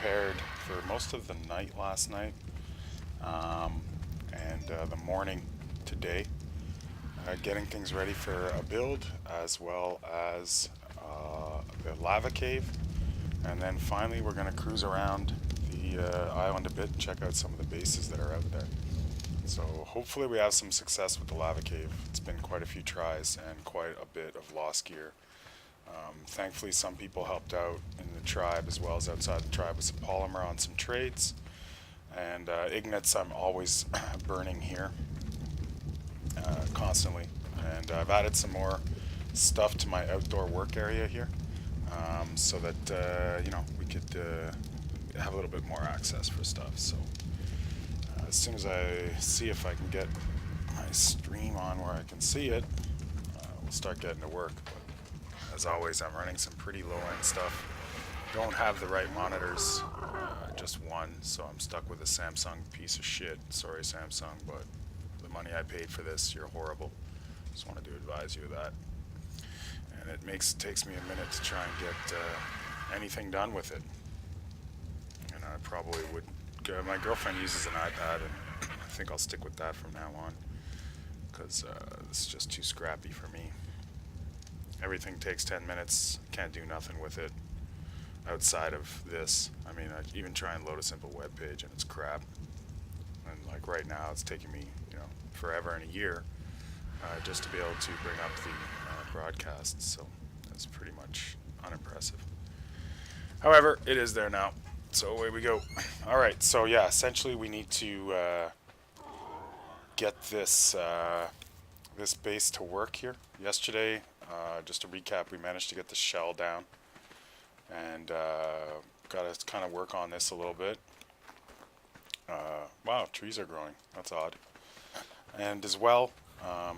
prepared for most of the night last night and the morning today, getting things ready for a build as well as the lava cave. And then finally, we're going to cruise around the island a bit and check out some of the bases that are out there. So hopefully we have some success with the lava cave. It's been quite a few tries and quite a bit of lost gear. Thankfully, some people helped out in the tribe as well as outside the tribe with some polymer on some trades. And ignites I'm always burning here constantly. And I've added some more stuff to my outdoor work area here so that we could have a little bit more access for stuff. So as soon as I see if I can get my stream on where I can see it, we'll start getting to work. But as always, I'm running some pretty low-end stuff. Don't have the right monitors, just one, so I'm stuck with a Samsung piece of shit. Sorry, Samsung, but the money I paid for this, you're horrible. Just wanted to advise you of that. And it takes me a minute to try and get anything done with it. And I probably would. My girlfriend uses an iPad, and I think I'll stick with that from now on, because this is just too scrappy for me. Everything takes 10 minutes. Can't do nothing with it outside of this. I mean, I even try and load a simple web page, and it's crap. And like right now, it's taking me, forever and a year just to be able to bring up the broadcasts. So that's pretty much unimpressive. However, it is there now. So away we go. Alright, so yeah, essentially we need to get this this base to work here. Yesterday, just to recap, we managed to get the shell down and got to kind of work on this a little bit. Wow, trees are growing. That's odd. And as well, I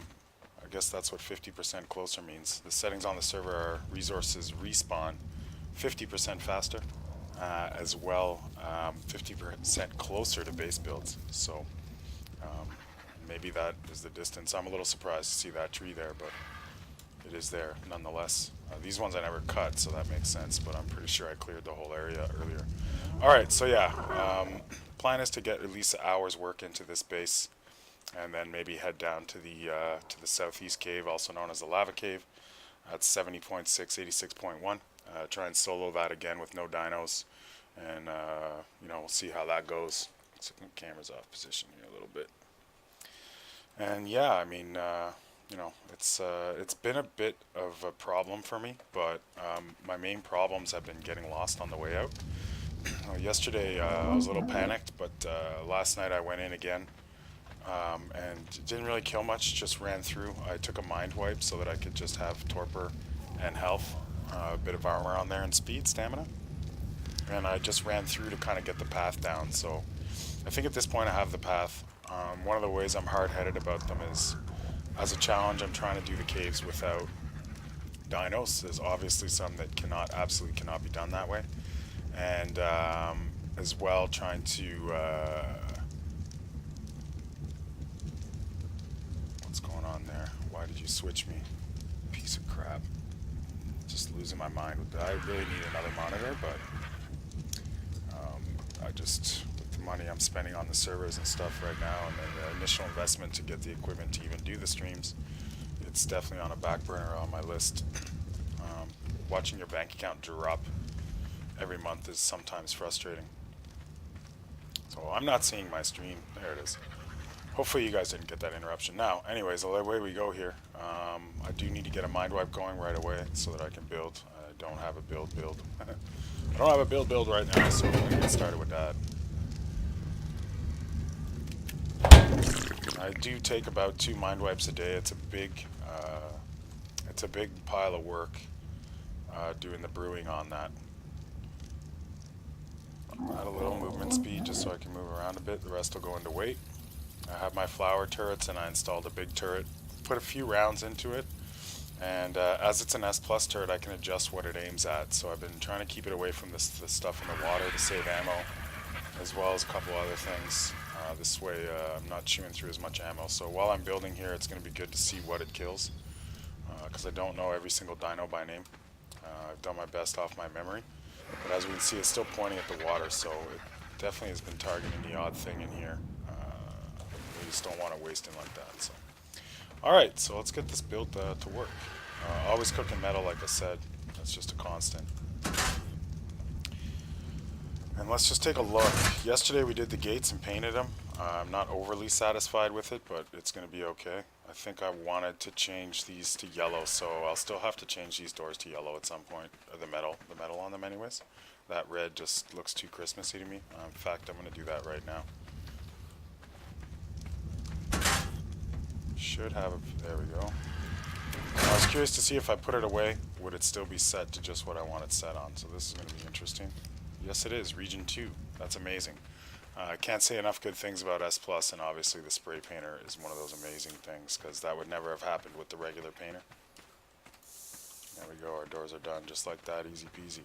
guess that's what 50% closer means. The settings on the server are resources respawn 50% faster. As well, 50% closer to base builds. So maybe that is the distance. I'm a little surprised to see that tree there, but it is there nonetheless. These ones I never cut, so that makes sense, but I'm pretty sure I cleared the whole area earlier. Alright, so yeah, plan is to get at least an hour's work into this base, and then maybe head down to the southeast cave, also known as the lava cave. That's 70.6, 86.1. Try and solo that again with no dinos, and we'll see how that goes. So the camera's off position here a little bit. And yeah, I mean, it's been a bit of a problem for me, but my main problems have been getting lost on the way out. Yesterday I was a little panicked, but last night I went in again and didn't really kill much, just ran through. I took a mind wipe so that I could just have torpor and health, a bit of armor on there, and speed, stamina. And I just ran through to kind of get the path down. So I think at this point I have the path. One of the ways I'm hard-headed about them is, as a challenge, I'm trying to do the caves without dinos. There's obviously some that absolutely cannot be done that way. And as well, trying to what's going on there? Why did you switch me? Piece of crap. Just losing my mind with that. I really need another monitor, but with the money I'm spending on the servers and stuff right now, and then the initial investment to get the equipment to even do the streams, it's definitely on a back burner on my list. Watching your bank account drop every month is sometimes frustrating. So I'm not seeing my stream. There it is. Hopefully you guys didn't get that interruption. Now, anyways, the way we go here, I do need to get a mind wipe going right away so that I can build. I don't have a build. I don't have a build right now, so I'm going to get started with that. I do take about 2 mind wipes a day. It's a big pile of work doing the brewing on that. Add a little movement speed just so I can move around a bit. The rest will go into weight. I have my flower turrets, and I installed a big turret. Put a few rounds into it, and as it's an S plus turret, I can adjust what it aims at. So I've been trying to keep it away from the stuff in the water to save ammo, as well as a couple other things. This way I'm not chewing through as much ammo. So while I'm building here, it's going to be good to see what it kills, because I don't know every single dino by name. I've done my best off my memory. But as we can see, it's still pointing at the water, so it definitely has been targeting the odd thing in here. We just don't want it wasting like that. So, all right, so let's get this built to work. Always cooking metal, like I said. That's just a constant. And let's just take a look. Yesterday we did the gates and painted them. I'm not overly satisfied with it, but it's going to be okay. I think I wanted to change these to yellow, so I'll still have to change these doors to yellow at some point. Or the metal on them anyways. That red just looks too Christmassy to me. In fact, I'm going to do that right now. Should have it. There we go. I was curious to see if I put it away, would it still be set to just what I want it set on. So this is going to be interesting. Yes, it is. Region 2. That's amazing. I can't say enough good things about S+, and obviously the spray painter is one of those amazing things, because that would never have happened with the regular painter. There we go. Our doors are done just like that. Easy peasy.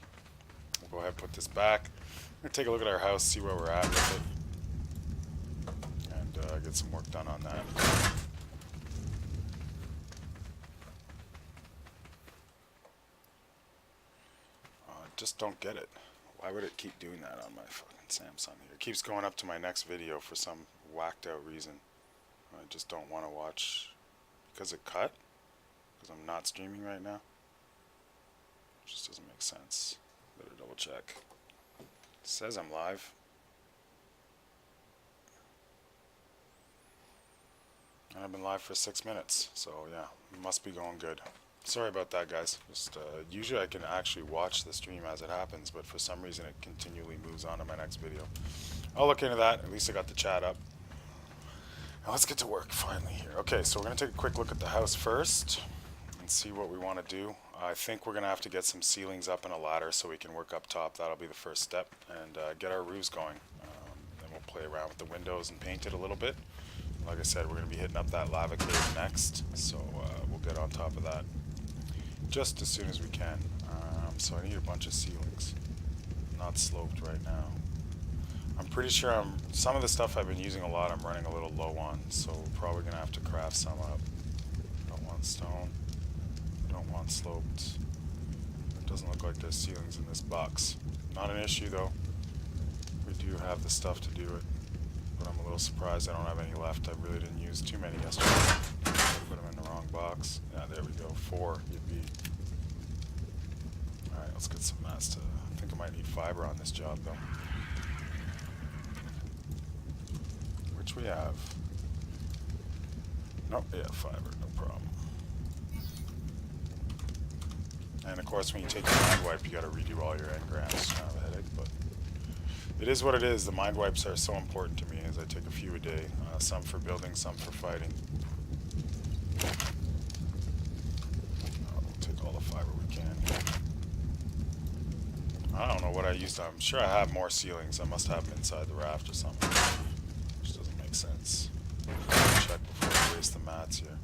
We'll go ahead and put this back. I'm going to take a look at our house, see where we're at with it, and get some work done on that. Just don't get it. Why would it keep doing that on my fucking Samsung here? It keeps going up to my next video for some whacked out reason. I just don't want to watch because it cut? Because I'm not streaming right now? It just doesn't make sense. Better double check. It says I'm live. And I've been live for 6 minutes, so yeah, it must be going good. Sorry about that, guys. Just usually I can actually watch the stream as it happens, but for some reason it continually moves on to my next video. I'll look into that. At least I got the chat up. Now let's get to work finally here. Okay, so we're going to take a quick look at the house first and see what we want to do. I think we're going to have to get some ceilings up and a ladder so we can work up top. That'll be the first step, and get our roofs going. Then we'll play around with the windows and paint it a little bit. Like I said, we're going to be hitting up that lava cave next, so we'll get on top of that just as soon as we can. So I need a bunch of ceilings. Not sloped right now. I'm pretty sure some of the stuff I've been using a lot I'm running a little low on, so we're probably going to have to craft some up. Don't want stone. Don't want sloped. It doesn't look like there's ceilings in this box. Not an issue though. We do have the stuff to do it. But I'm a little surprised I don't have any left. I really didn't use too many yesterday. Put them in the wrong box. Yeah, there we go. 4 you'd be. Alright, let's get some mats to. I think I might need fiber on this job though. Which we have. Nope, yeah, fiber, no problem. And of course, when you take the mind wipe, you gotta redo all your engrams. It's kind of a headache, but it is what it is. The mind wipes are so important to me as I take a few a day. Some for building, some for fighting. We'll take all the fiber we can. I don't know what I used. I'm sure I have more ceilings. I must have them inside the raft or something. Which doesn't make sense. Check before I waste the mats here.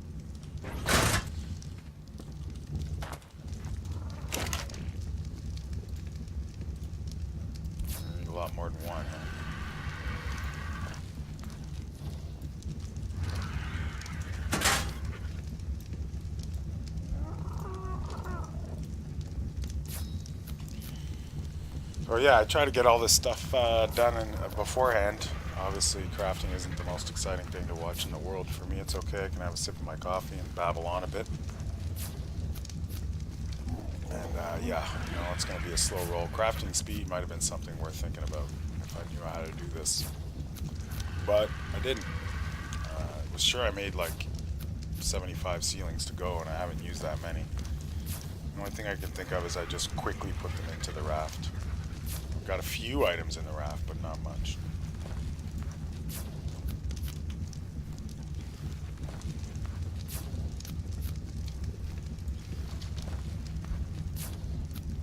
I need a lot more than one, huh? So yeah, I try to get all this stuff done beforehand. Obviously, crafting isn't the most exciting thing to watch in the world. For me, it's okay. I can have a sip of my coffee and babble on a bit. And yeah, you know, it's going to be a slow roll. Crafting speed might have been something worth thinking about if I knew how to do this. But I didn't. I was sure I made like 75 ceilings to go, and I haven't used that many. The only thing I can think of is I just quickly put them into the raft. Got a few items in the raft, but not much.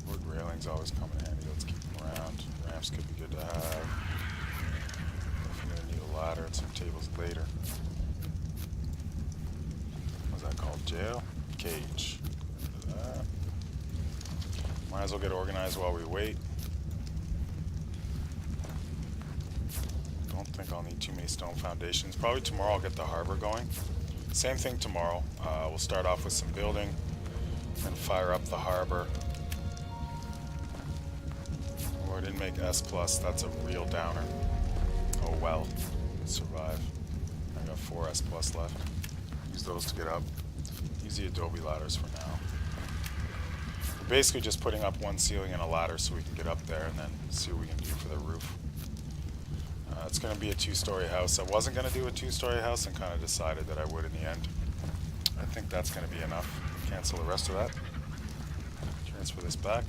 Wood railings always come in handy. Let's keep them around. Ramps could be good to have. Definitely gonna need a ladder and some tables later. What's that called? Jail? Cage. Might as well get organized while we wait. Don't think I'll need too many stone foundations. Probably tomorrow I'll get the harbor going. Same thing tomorrow. We'll start off with some building and fire up the harbor. we didn't make S+. That's a real downer. Oh well. Survive. I got 4 S+ left. Use those to get up. Use the adobe ladders for now. We're basically just putting up one ceiling and a ladder so we can get up there and then see what we can do for the roof. It's going to be a 2-story house. I wasn't going to do a 2-story house and kind of decided that I would in the end. I think that's going to be enough. Cancel the rest of that. Transfer this back.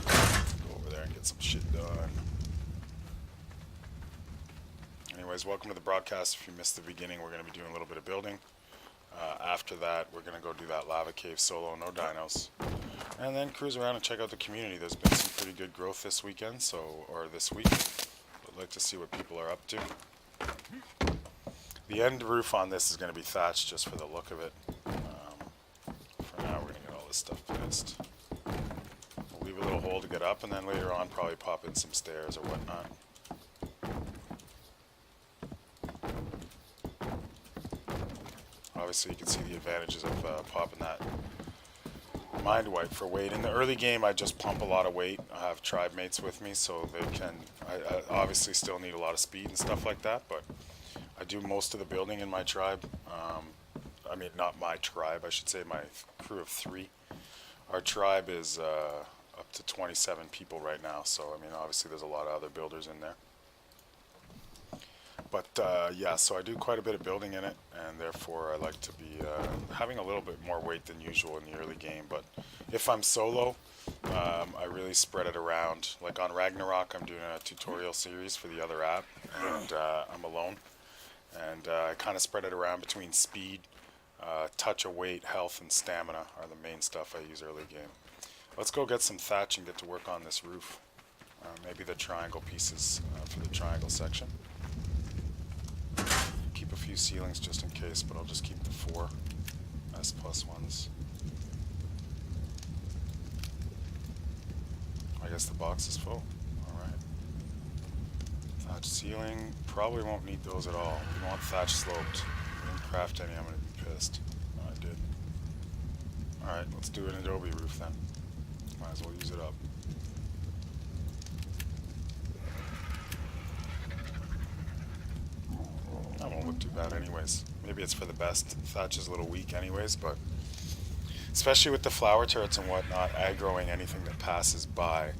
Go over there and get some shit done. Anyways, welcome to the broadcast. If you missed the beginning, we're going to be doing a little bit of building. After that, we're going to go do that lava cave solo, no dinos. And then cruise around and check out the community. There's been some pretty good growth this weekend, or this week. I'd like to see what people are up to. The end roof on this is going to be thatched just for the look of it. For now, we're going to get all this stuff placed. We'll leave a little hole to get up, and then later on probably pop in some stairs or whatnot. Obviously, you can see the advantages of popping that mind wipe for weight. In the early game, I just pump a lot of weight. I have tribe mates with me, so they can. I obviously still need a lot of speed and stuff like that, but I do most of the building in my tribe. I mean, not my tribe, I should say my crew of 3. Our tribe is up to 27 people right now, so I mean, obviously there's a lot of other builders in there. But yeah, so I do quite a bit of building in it, and therefore I like to be having a little bit more weight than usual in the early game. But if I'm solo, I really spread it around. Like on Ragnarok, I'm doing a tutorial series for the other app, and I'm alone. And I kind of spread it around between speed, touch of weight, health, and stamina are the main stuff I use early game. Let's go get some thatch and get to work on this roof. Maybe the triangle pieces for the triangle section. Keep a few ceilings just in case, but I'll just keep the 4 S+ ones. I guess the box is full. Alright. Thatch ceiling. Probably won't need those at all. We want thatch sloped. I didn't craft any, I'm going to be pissed. Oh, I did. Alright, let's do an adobe roof then. Might as well use it up. That won't look too bad anyways. Maybe it's for the best. Thatch is a little weak anyways, but especially with the flower turrets and whatnot, aggroing anything that passes by,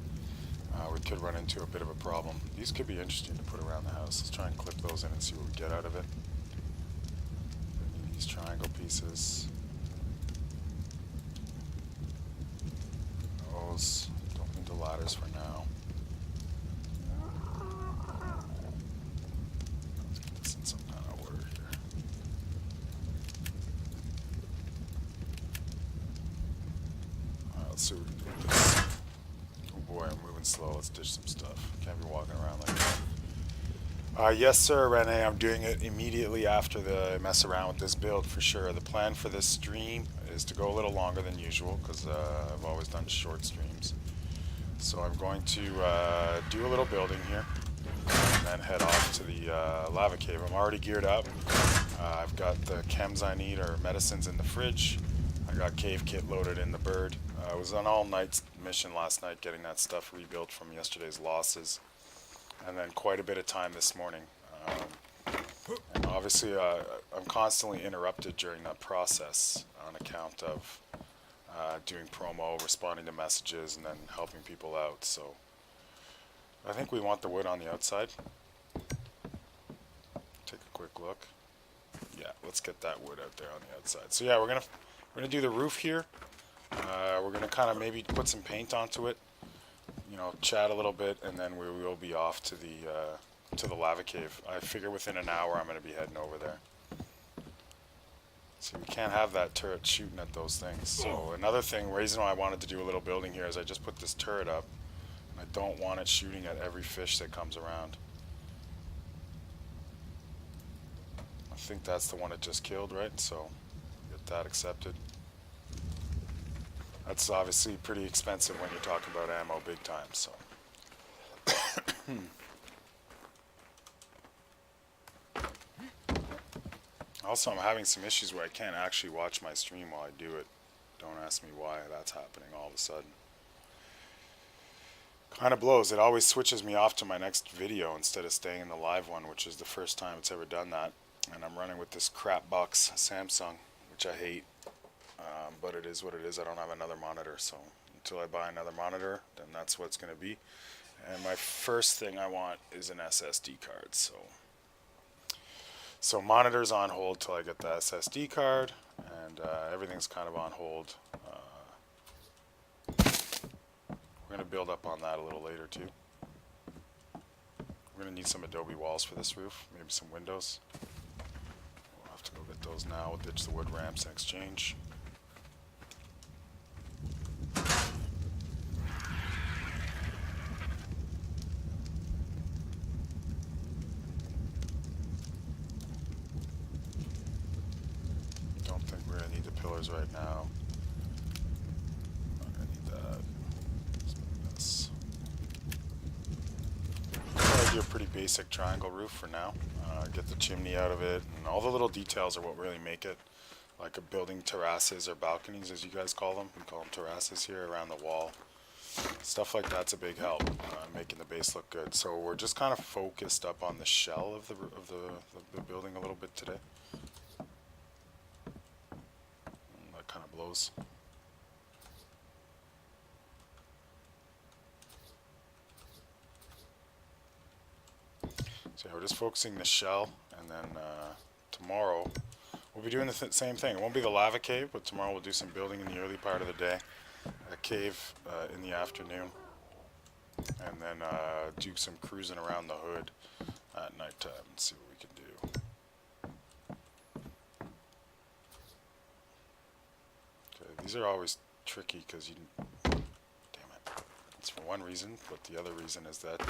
we could run into a bit of a problem. These could be interesting to put around the house. Let's try and clip those in and see what we get out of it. These triangle pieces. Those. Don't need the ladders for now. Let's see what we can do with this. Oh boy, I'm moving slow. Let's ditch some stuff. Can't be walking around like that. Yes, sir, Rene. I'm doing it immediately after the mess around with this build for sure. The plan for this stream is to go a little longer than usual because I've always done short streams. So I'm going to do a little building here and then head off to the lava cave. I'm already geared up. I've got the chems I need or medicines in the fridge. I got cave kit loaded in the bird. I was on all-night mission last night getting that stuff rebuilt from yesterday's losses. And then quite a bit of time this morning. And obviously I'm constantly interrupted during that process on account of doing promo, responding to messages, and then helping people out. So I think we want the wood on the outside. Take a quick look. Yeah, let's get that wood out there on the outside. So yeah, we're gonna do the roof here. We're gonna kind of maybe put some paint onto it, you know, chat a little bit, and then we will be off to the lava cave. I figure within an hour I'm gonna be heading over there. See, we can't have that turret shooting at those things. So another thing, reason why I wanted to do a little building here is I just put this turret up, and I don't want it shooting at every fish that comes around. I think that's the one it just killed, right? So get that accepted. That's obviously pretty expensive when you're talking about ammo big time, so. Also, I'm having some issues where I can't actually watch my stream while I do it. Don't ask me why that's happening all of a sudden. kind of blows. It always switches me off to my next video instead of staying in the live one, which is the first time it's ever done that. And I'm running with this crap box Samsung, which I hate, but it is what it is. I don't have another monitor, so until I buy another monitor, then that's what it's going to be. And my first thing I want is an SSD card, so monitor's on hold till I get the SSD card, and everything's kind of on hold. We're going to build up on that a little later too. We're going to need some Adobe walls for this roof, maybe some windows. We'll have to go get those now. We'll ditch the wood ramps and exchange. Don't think we're going to need the pillars right now. Not going to need that. Let's do a pretty basic triangle roof for now. Get the chimney out of it, and all the little details are what really make it. Like a building terraces or balconies, as you guys call them. We call them terraces here around the wall. Stuff like that's a big help, making the base look good. So we're just kind of focused up on the shell of the building a little bit today. That kind of blows. So yeah, we're just focusing the shell, and then tomorrow we'll be doing the same thing. It won't be the lava cave, but tomorrow we'll do some building in the early part of the day, a cave in the afternoon, and then do some cruising around the hood at nighttime and see what we can do. Okay, these are always tricky because you, damn it, it's for one reason, but the other reason is that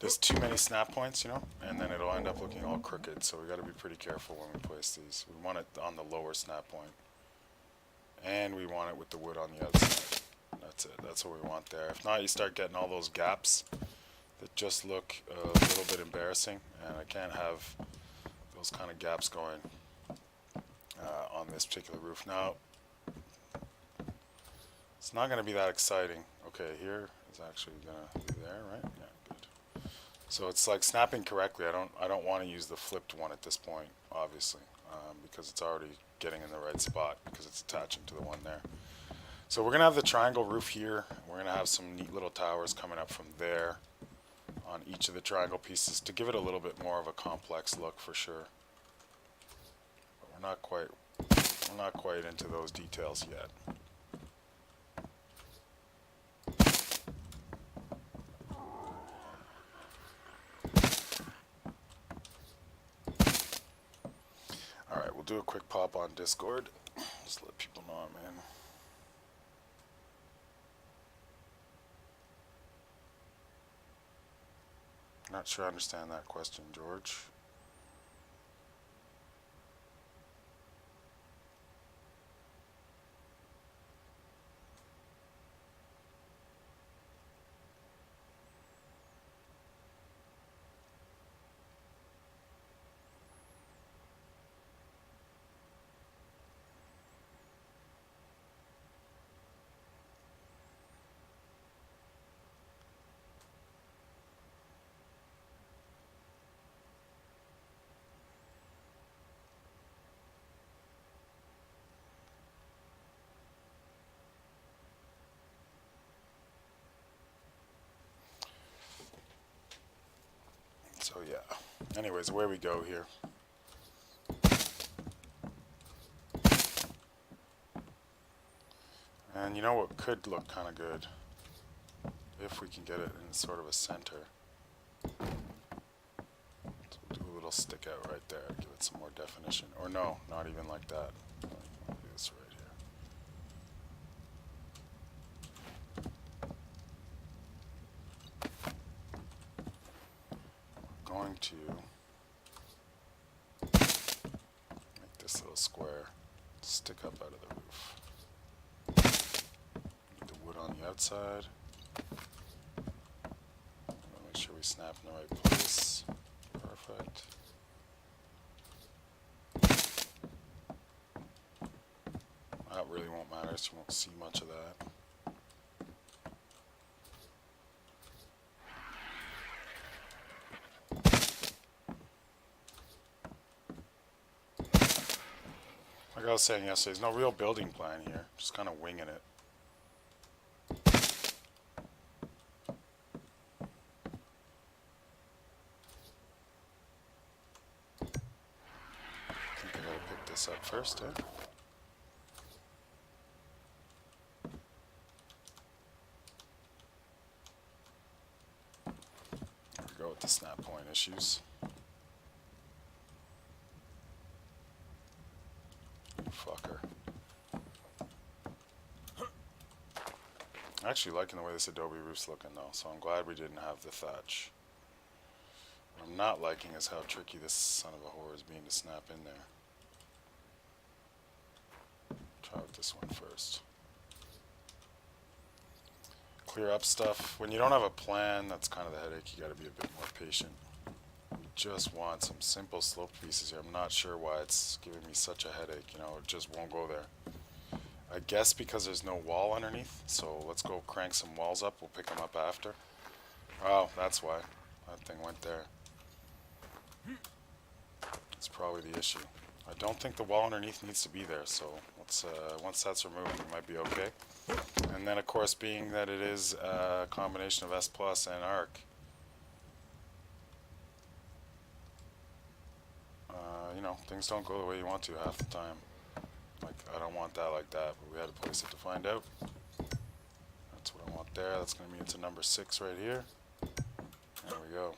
there's too many snap points, you know, and then it'll end up looking all crooked, so we got to be pretty careful when we place these. We want it on the lower snap point, and we want it with the wood on the outside. That's it. That's what we want there. If not, you start getting all those gaps that just look a little bit embarrassing, and I can't have those kind of gaps going on this particular roof. Now, it's not going to be that exciting. Okay, here is actually going to be there, right? Yeah, good. So it's like snapping correctly. I don't want to use the flipped one at this point, obviously, because it's already getting in the right spot because it's attaching to the one there. So we're going to have the triangle roof here. We're going to have some neat little towers coming up from there on each of the triangle pieces to give it a little bit more of a complex look for sure. But we're not quite into those details yet. Alright, we'll do a quick pop on Discord. Just let people know I'm in. Not sure I understand that question, George. So yeah, anyways, away we go here. And you know what could look kind of good, if we can get it in sort of a center. So we'll do a little stick out right there, give it some more definition. Or no, not even like that. I'll do this right here. Going to make this little square stick up out of the roof. Need the wood on the outside. Make sure we snap in the right place. Perfect. That really won't matter, so you won't see much of that. I was saying yesterday, there's no real building plan here. Just kind of winging it. I think I gotta pick this up first, eh? There we go with the snap point issues. Fucker. I'm actually liking the way this adobe roof's looking though, so I'm glad we didn't have the thatch. What I'm not liking is how tricky this son of a whore is being to snap in there. Try with this one first. Clear up stuff. When you don't have a plan, that's kind of the headache. You gotta be a bit more patient. We just want some simple sloped pieces here. I'm not sure why it's giving me such a headache, you know, it just won't go there. I guess because there's no wall underneath, so let's go crank some walls up. We'll pick them up after. Oh, that's why. That thing went there. That's probably the issue. I don't think the wall underneath needs to be there, so let's, once that's removed, it might be okay. And then, of course, being that it is a combination of S Plus and ARC, you know, things don't go the way you want to half the time. Like, I don't want that like that, but we had to place it to find out. That's what I want there. That's going to mean it's a number 6 right here. There we go.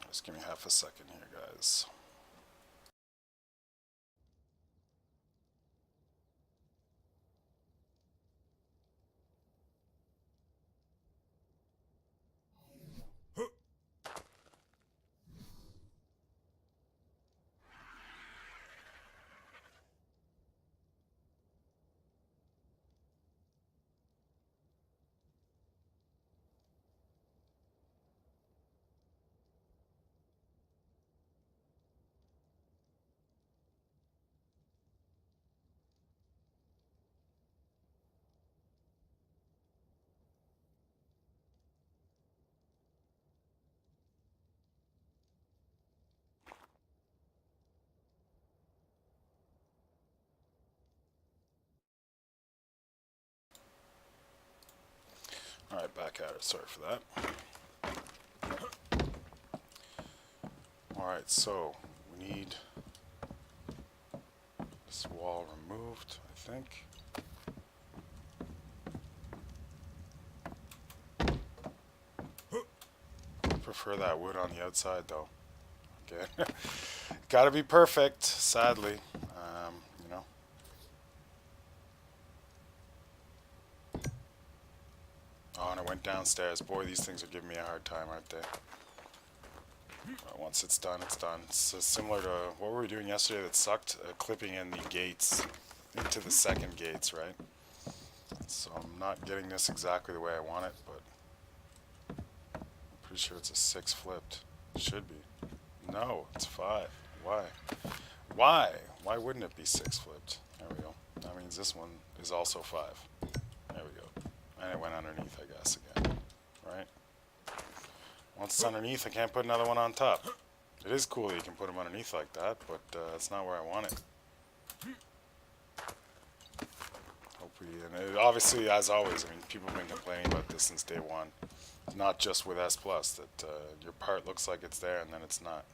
Just give me half a second here, guys. Alright, back at it. Sorry for that. Alright, so we need this wall removed, I think. I prefer that wood on the outside though. Okay. Gotta be perfect, sadly. You know. Oh, and it went downstairs. Boy, these things are giving me a hard time, aren't they? Once it's done, it's done. It's similar to what were we doing yesterday that sucked? Clipping in the gates into the second gates, right? So I'm not getting this exactly the way I want it, but I'm pretty sure it's a 6 flipped. Should be. No, it's 5. Why? Why? Why wouldn't it be 6 flipped? There we go. That means this one is also 5. There we go. And it went underneath, I guess, again. Right? Once it's underneath, I can't put another one on top. It is cool that you can put them underneath like that, but that's not where I want it. And it, obviously, as always, I mean, people have been complaining about this since day one. Not just with S Plus, that your part looks like it's there and then it's not.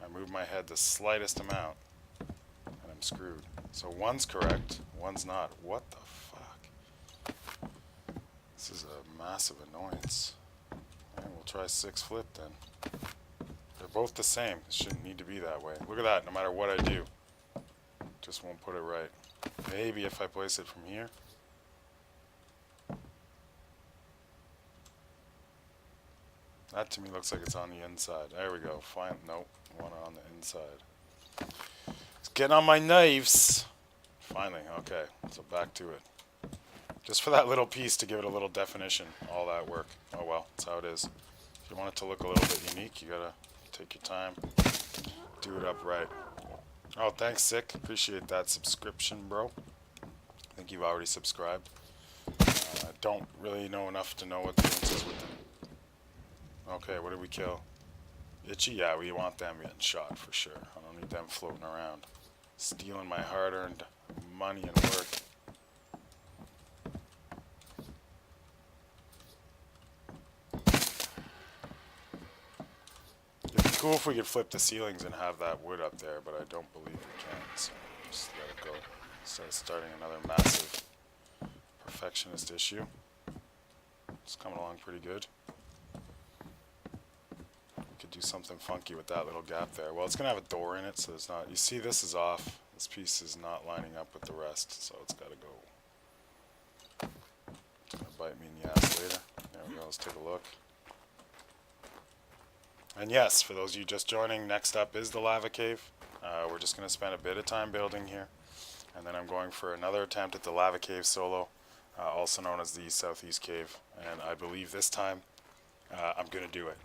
I move my head the slightest amount, and I'm screwed. So one's correct, one's not. What the fuck? This is a massive annoyance. And we'll try 6 flip then. They're both the same. It shouldn't need to be that way. Look at that, no matter what I do. Just won't put it right. Maybe if I place it from here. That to me looks like it's on the inside. There we go. Fine. Nope. One on the inside. It's getting on my nerves. Finally. Okay. So back to it. Just for that little piece to give it a little definition. All that work. Oh well. That's how it is. If you want it to look a little bit unique, you gotta take your time. Do it up right. Oh, thanks, Sick. Appreciate that subscription, bro. I think you've already subscribed. don't really know enough to know what the difference is with them. Okay, what did we kill? Itchy? Yeah, we want them getting shot for sure. I don't need them floating around. Stealing my hard-earned money and work. It'd be cool if we could flip the ceilings and have that wood up there, but I don't believe we can, so just let it go. Instead of starting another massive perfectionist issue. It's coming along pretty good. We could do something funky with that little gap there. Well, it's going to have a door in it, so it's not... You see, this is off. This piece is not lining up with the rest, so it's got to go. It's going to bite me in the ass later. There we go, let's take a look. And yes, for those of you just joining, next up is the lava cave. We're just going to spend a bit of time building here. And then I'm going for another attempt at the lava cave solo, also known as the southeast cave. And I believe this time I'm going to do it.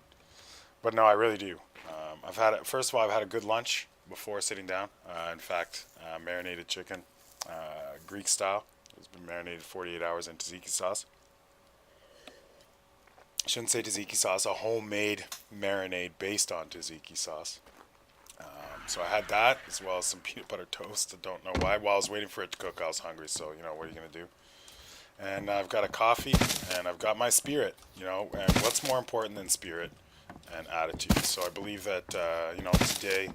But no, I really do. First of all, I've had a good lunch before sitting down. In fact, marinated chicken, Greek style. It's been marinated 48 hours in tzatziki sauce. I shouldn't say tzatziki sauce, a homemade marinade based on tzatziki sauce. So I had that, as well as some peanut butter toast. I don't know why. While I was waiting for it to cook, I was hungry, so, you know, what are you going to do? And I've got a coffee, and I've got my spirit, you know, and what's more important than spirit and attitude? So I believe that, you know, today,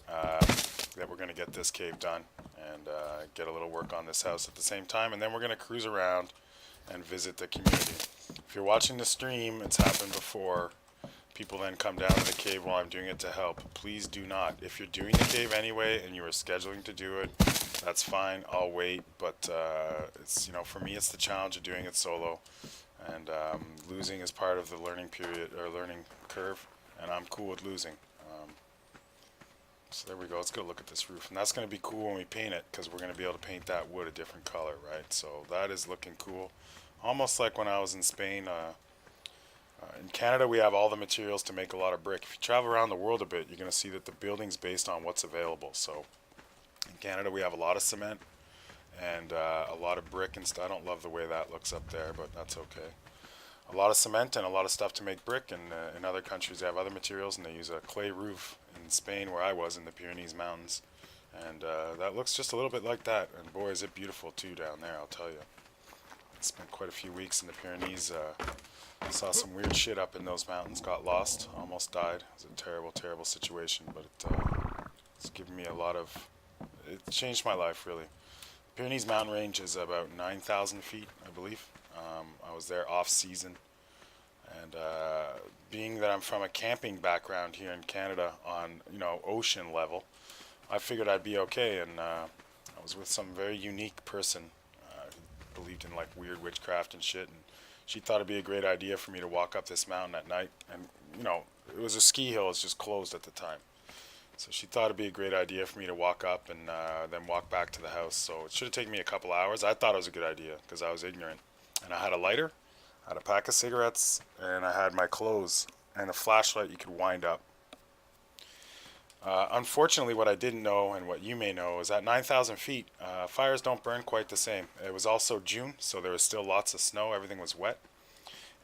that we're going to get this cave done and get a little work on this house at the same time, and then we're going to cruise around and visit the community. If you're watching the stream, it's happened before. People then come down to the cave while I'm doing it to help. Please do not. If you're doing the cave anyway and you are scheduling to do it, that's fine. I'll wait. But it's, you know, for me, it's the challenge of doing it solo. And losing is part of the learning period or learning curve. And I'm cool with losing. So there we go. Let's go look at this roof. And that's going to be cool when we paint it, because we're going to be able to paint that wood a different color, right? So that is looking cool. Almost like when I was in Spain. In Canada, we have all the materials to make a lot of brick. If you travel around the world a bit, you're going to see that the building's based on what's available. So in Canada, we have a lot of cement and a lot of brick and stuff. I don't love the way that looks up there, but that's okay. A lot of cement and a lot of stuff to make brick. And in other countries, they have other materials, and they use a clay roof. In Spain, where I was, in the Pyrenees Mountains. And that looks just a little bit like that. And boy, is it beautiful, too, down there, I'll tell you. Spent quite a few weeks in the Pyrenees. Saw some weird shit up in those mountains. Got lost. Almost died. It was a terrible, terrible situation. But it's given me a lot of... It changed my life, really. Pyrenees mountain range is about 9,000 feet, I believe. I was there off-season. And being that I'm from a camping background here in Canada on, you know, ocean level, I figured I'd be okay. And I was with some very unique person who believed in, like, weird witchcraft and shit. And she thought it'd be a great idea for me to walk up this mountain at night. And, you know, it was a ski hill. It's just closed at the time. So she thought it'd be a great idea for me to walk up and then walk back to the house. So it should have taken me a couple hours. I thought it was a good idea because I was ignorant. And I had a lighter. I had a pack of cigarettes, and I had my clothes and a flashlight you could wind up. Unfortunately, what I didn't know, and what you may know, is at 9,000 feet, fires don't burn quite the same. It was also June, so there was still lots of snow. Everything was wet.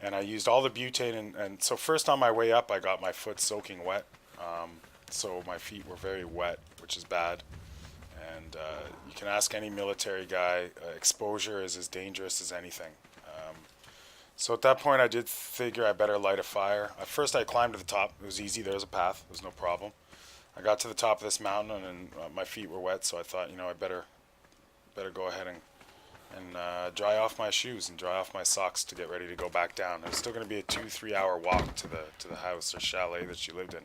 And I used all the butane, and so first on my way up, I got my foot soaking wet. So my feet were very wet, which is bad. And you can ask any military guy, exposure is as dangerous as anything. So at that point, I did figure I better light a fire. At first, I climbed to the top. It was easy. There was a path. There was no problem. I got to the top of this mountain, and my feet were wet, so I thought, you know, I better go ahead and dry off my shoes and dry off my socks to get ready to go back down. It was still going to be a 2-3 hour walk to the house or chalet that she lived in.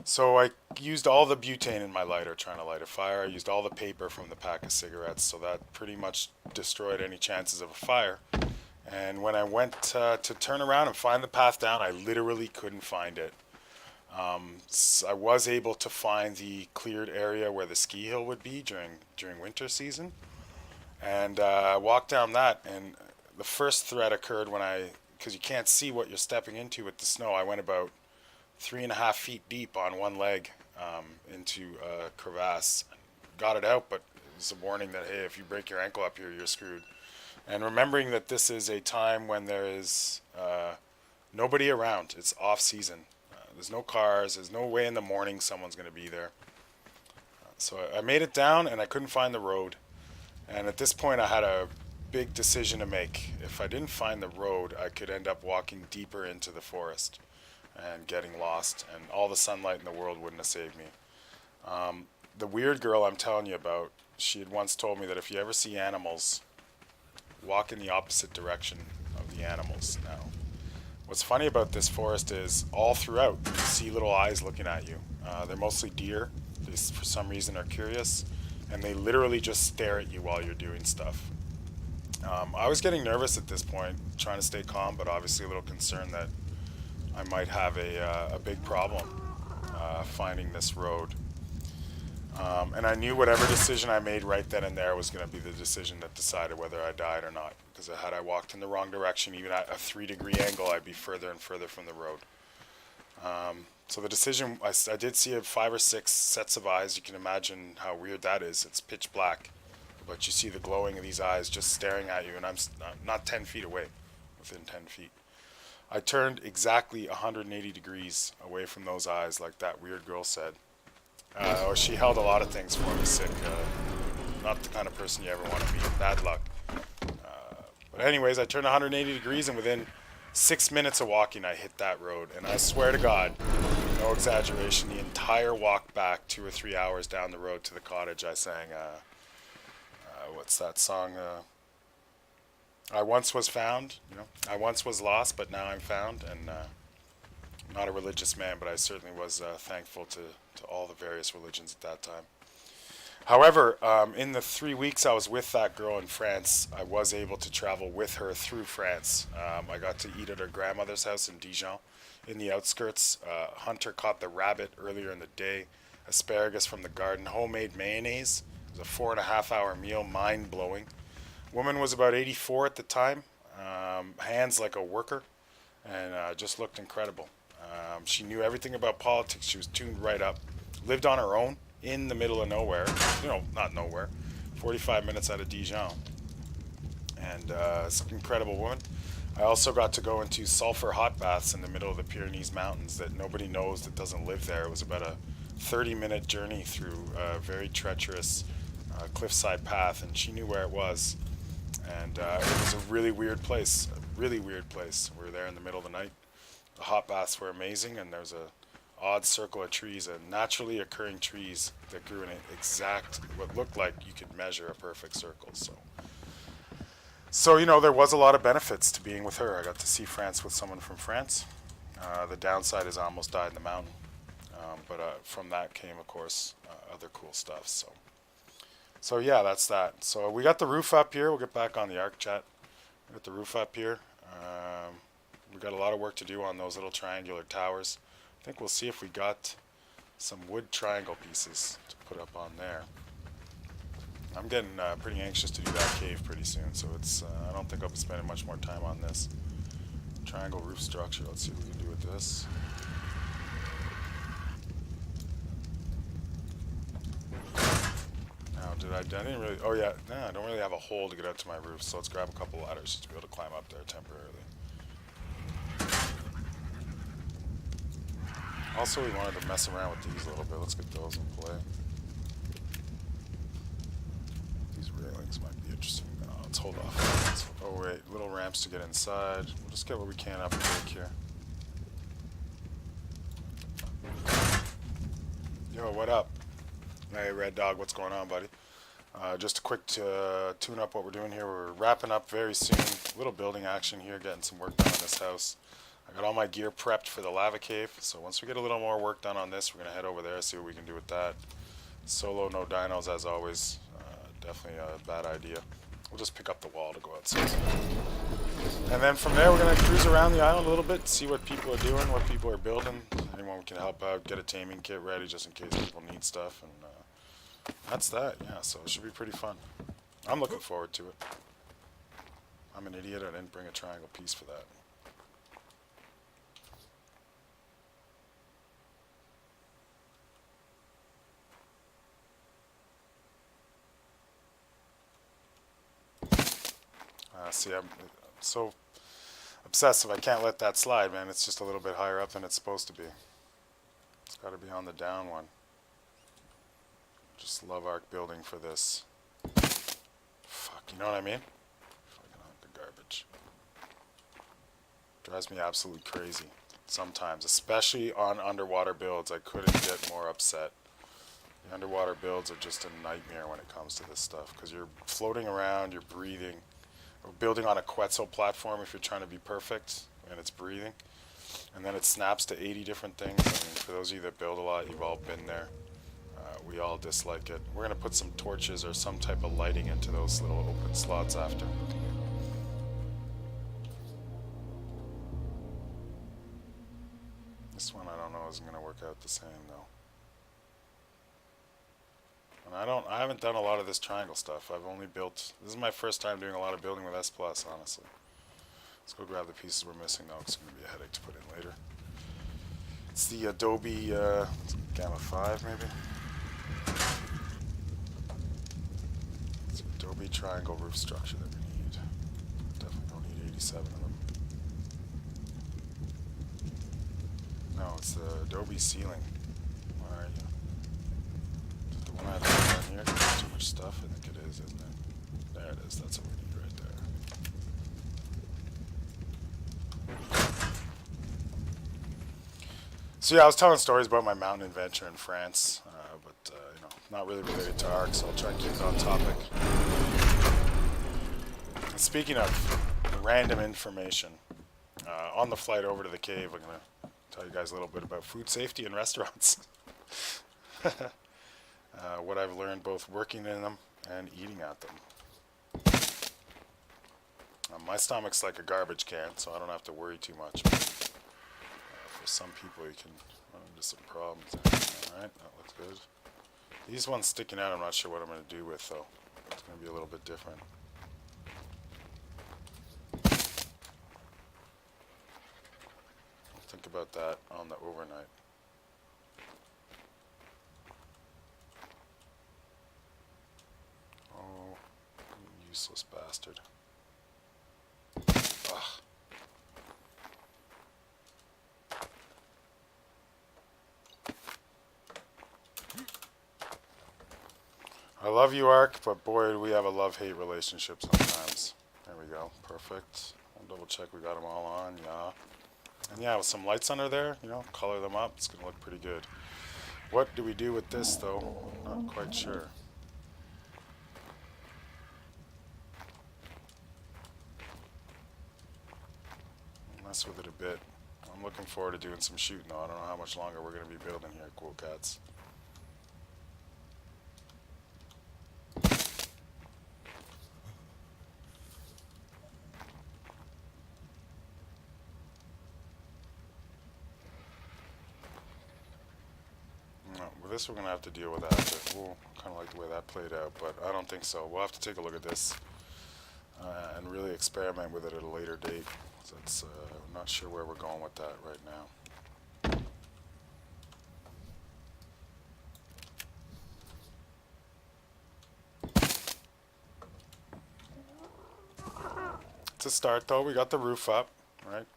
So I used all the butane in my lighter trying to light a fire. I used all the paper from the pack of cigarettes, so that pretty much destroyed any chances of a fire. And when I went to turn around and find the path down, I literally couldn't find it. So I was able to find the cleared area where the ski hill would be during winter season. And I walked down that, and the first threat occurred because you can't see what you're stepping into with the snow. I went about 3.5 feet deep on one leg into a crevasse. Got it out, but it was a warning that, hey, if you break your ankle up here, you're screwed. And remembering that this is a time when there is nobody around. It's off season. There's no cars. There's no way in the morning someone's going to be there. So I made it down and I couldn't find the road. And at this point I had a big decision to make. If I didn't find the road, I could end up walking deeper into the forest and getting lost, and all the sunlight in the world wouldn't have saved me. The weird girl I'm telling you about, she had once told me that if you ever see animals, walk in the opposite direction of the animals. Now, what's funny about this forest is all throughout you see little eyes looking at you. They're mostly deer. They, for some reason, are curious, and they literally just stare at you while you're doing stuff. I was getting nervous at this point, trying to stay calm, but obviously a little concerned that I might have a big problem finding this road. And I knew whatever decision I made right then and there was going to be the decision that decided whether I died or not. Because had I walked in the wrong direction, even at a 3-degree angle, I'd be further and further from the road. So the decision, I did see 5 or 6 sets of eyes. You can imagine how weird that is. It's pitch black, but you see the glowing of these eyes just staring at you, and I'm not 10 feet away, within 10 feet. I turned exactly 180 degrees away from those eyes, like that weird girl said. She held a lot of things for me sick. Not the kind of person you ever want to be. Bad luck. But anyways, I turned 180 degrees, and within 6 minutes of walking, I hit that road. And I swear to God, no exaggeration, the entire walk back 2 or 3 hours down the road to the cottage, I sang, what's that song? I once was found, I once was lost, but now I'm found. And I'm not a religious man, but I certainly was thankful to all the various religions at that time. However, in the 3 weeks I was with that girl in France, I was able to travel with her through France. I got to eat at her grandmother's house in Dijon, in the outskirts. Hunter caught the rabbit earlier in the day, asparagus from the garden, homemade mayonnaise. It was a 4.5-hour meal, mind-blowing. Woman was about 84 at the time, hands like a worker, and just looked incredible. She knew everything about politics. She was tuned right up. Lived on her own in the middle of nowhere. Not nowhere. 45 minutes out of Dijon. And it's an incredible woman. I also got to go into sulfur hot baths in the middle of the Pyrenees Mountains that nobody knows that doesn't live there. It was about a 30-minute journey through a very treacherous cliffside path, and she knew where it was. And it was a really weird place. We were there in the middle of the night. The hot baths were amazing, and there's a odd circle of trees, naturally occurring trees that grew in an exact, what looked like you could measure a perfect circle. So there was a lot of benefits to being with her. I got to see France with someone from France. The downside is I almost died in the mountain, but from that came, of course, other cool stuff. So yeah, that's that. So we got the roof up here. We'll get back on the arc chat. We got the roof up here. We got a lot of work to do on those little triangular towers. I think we'll see if we got some wood triangle pieces to put up on there. I'm getting pretty anxious to do that cave pretty soon, so I don't think I'll be spending much more time on this. Triangle roof structure. Let's see what we can do with this. I didn't really, I don't really have a hole to get out to my roof, so let's grab a couple ladders to be able to climb up there temporarily. Also, we wanted to mess around with these a little bit. Let's get those in play. These railings might be interesting. No, let's hold off. Oh wait, little ramps to get inside. We'll just get what we can up quick here. Yo, what up? Hey, Red Dog, what's going on, buddy? Just a quick tune up what we're doing here. We're wrapping up very soon. A little building action here, getting some work done on this house. I got all my gear prepped for the lava cave, so once we get a little more work done on this, we're going to head over there, see what we can do with that. Solo, no dinos as always. Definitely a bad idea. We'll just pick up the wall to go outside. And then from there, we're going to cruise around the island a little bit, see what people are doing, what people are building. Anyone can help out, get a taming kit ready just in case people need stuff. And that's that, yeah, so it should be pretty fun. I'm looking forward to it. I'm an idiot, I didn't bring a triangle piece for that. See, I'm so obsessive. I can't let that slide, man. It's just a little bit higher up than it's supposed to be. It's got to be on the down one. Just love arc building for this. Fuck, you know what I mean? Fucking hunk of garbage. Drives me absolutely crazy sometimes, especially on underwater builds. I couldn't get more upset. The underwater builds are just a nightmare when it comes to this stuff because you're floating around, you're breathing. Or building on a Quetzal platform if you're trying to be perfect and it's breathing. And then it snaps to 80 different things. I mean, for those of you that build a lot, you've all been there. We all dislike it. We're going to put some torches or some type of lighting into those little open slots after. This one I don't know isn't going to work out the same though. And I haven't done a lot of this triangle stuff. I've only built, this is my first time doing a lot of building with S+, honestly. Let's go grab the pieces we're missing now, 'cause it's going to be a headache to put in later. It's the Adobe Gamma 5 maybe? It's the Adobe triangle roof structure that we need. Definitely don't need 87 of them. No, it's the Adobe ceiling. Where are you? I have down here, too much stuff. I think it is, isn't it? There it is. That's what we need right there. So yeah, I was telling stories about my mountain adventure in France, but you know, not really related to ARC, so I'll try and keep it on topic. And speaking of random information, on the flight over to the cave, I'm gonna tell you guys a little bit about food safety in restaurants. What I've learned both working in them and eating at them. My stomach's like a garbage can, so I don't have to worry too much. For some people, you can run into some problems. Alright, that looks good. These ones sticking out, I'm not sure what I'm going to do with, though. It's going to be a little bit different. I'll think about that on the overnight. Useless bastard. Ugh. I love you, Ark, but boy, do we have a love-hate relationship sometimes. There we go. Perfect. I'll double check we got them all on. Yeah. And yeah, with some lights under there, you know, color them up. It's going to look pretty good. What do we do with this, though? Not quite sure. Mess with it a bit. I'm looking forward to doing some shooting though. I don't know how much longer we're going to be building here, cool cats. No, with this we're going to have to deal with that. We'll kind of like the way that played out, but I don't think so. We'll have to take a look at this and really experiment with it at a later date. So it's, I'm not sure where we're going with that right now. It's a start though. We got the roof up, right?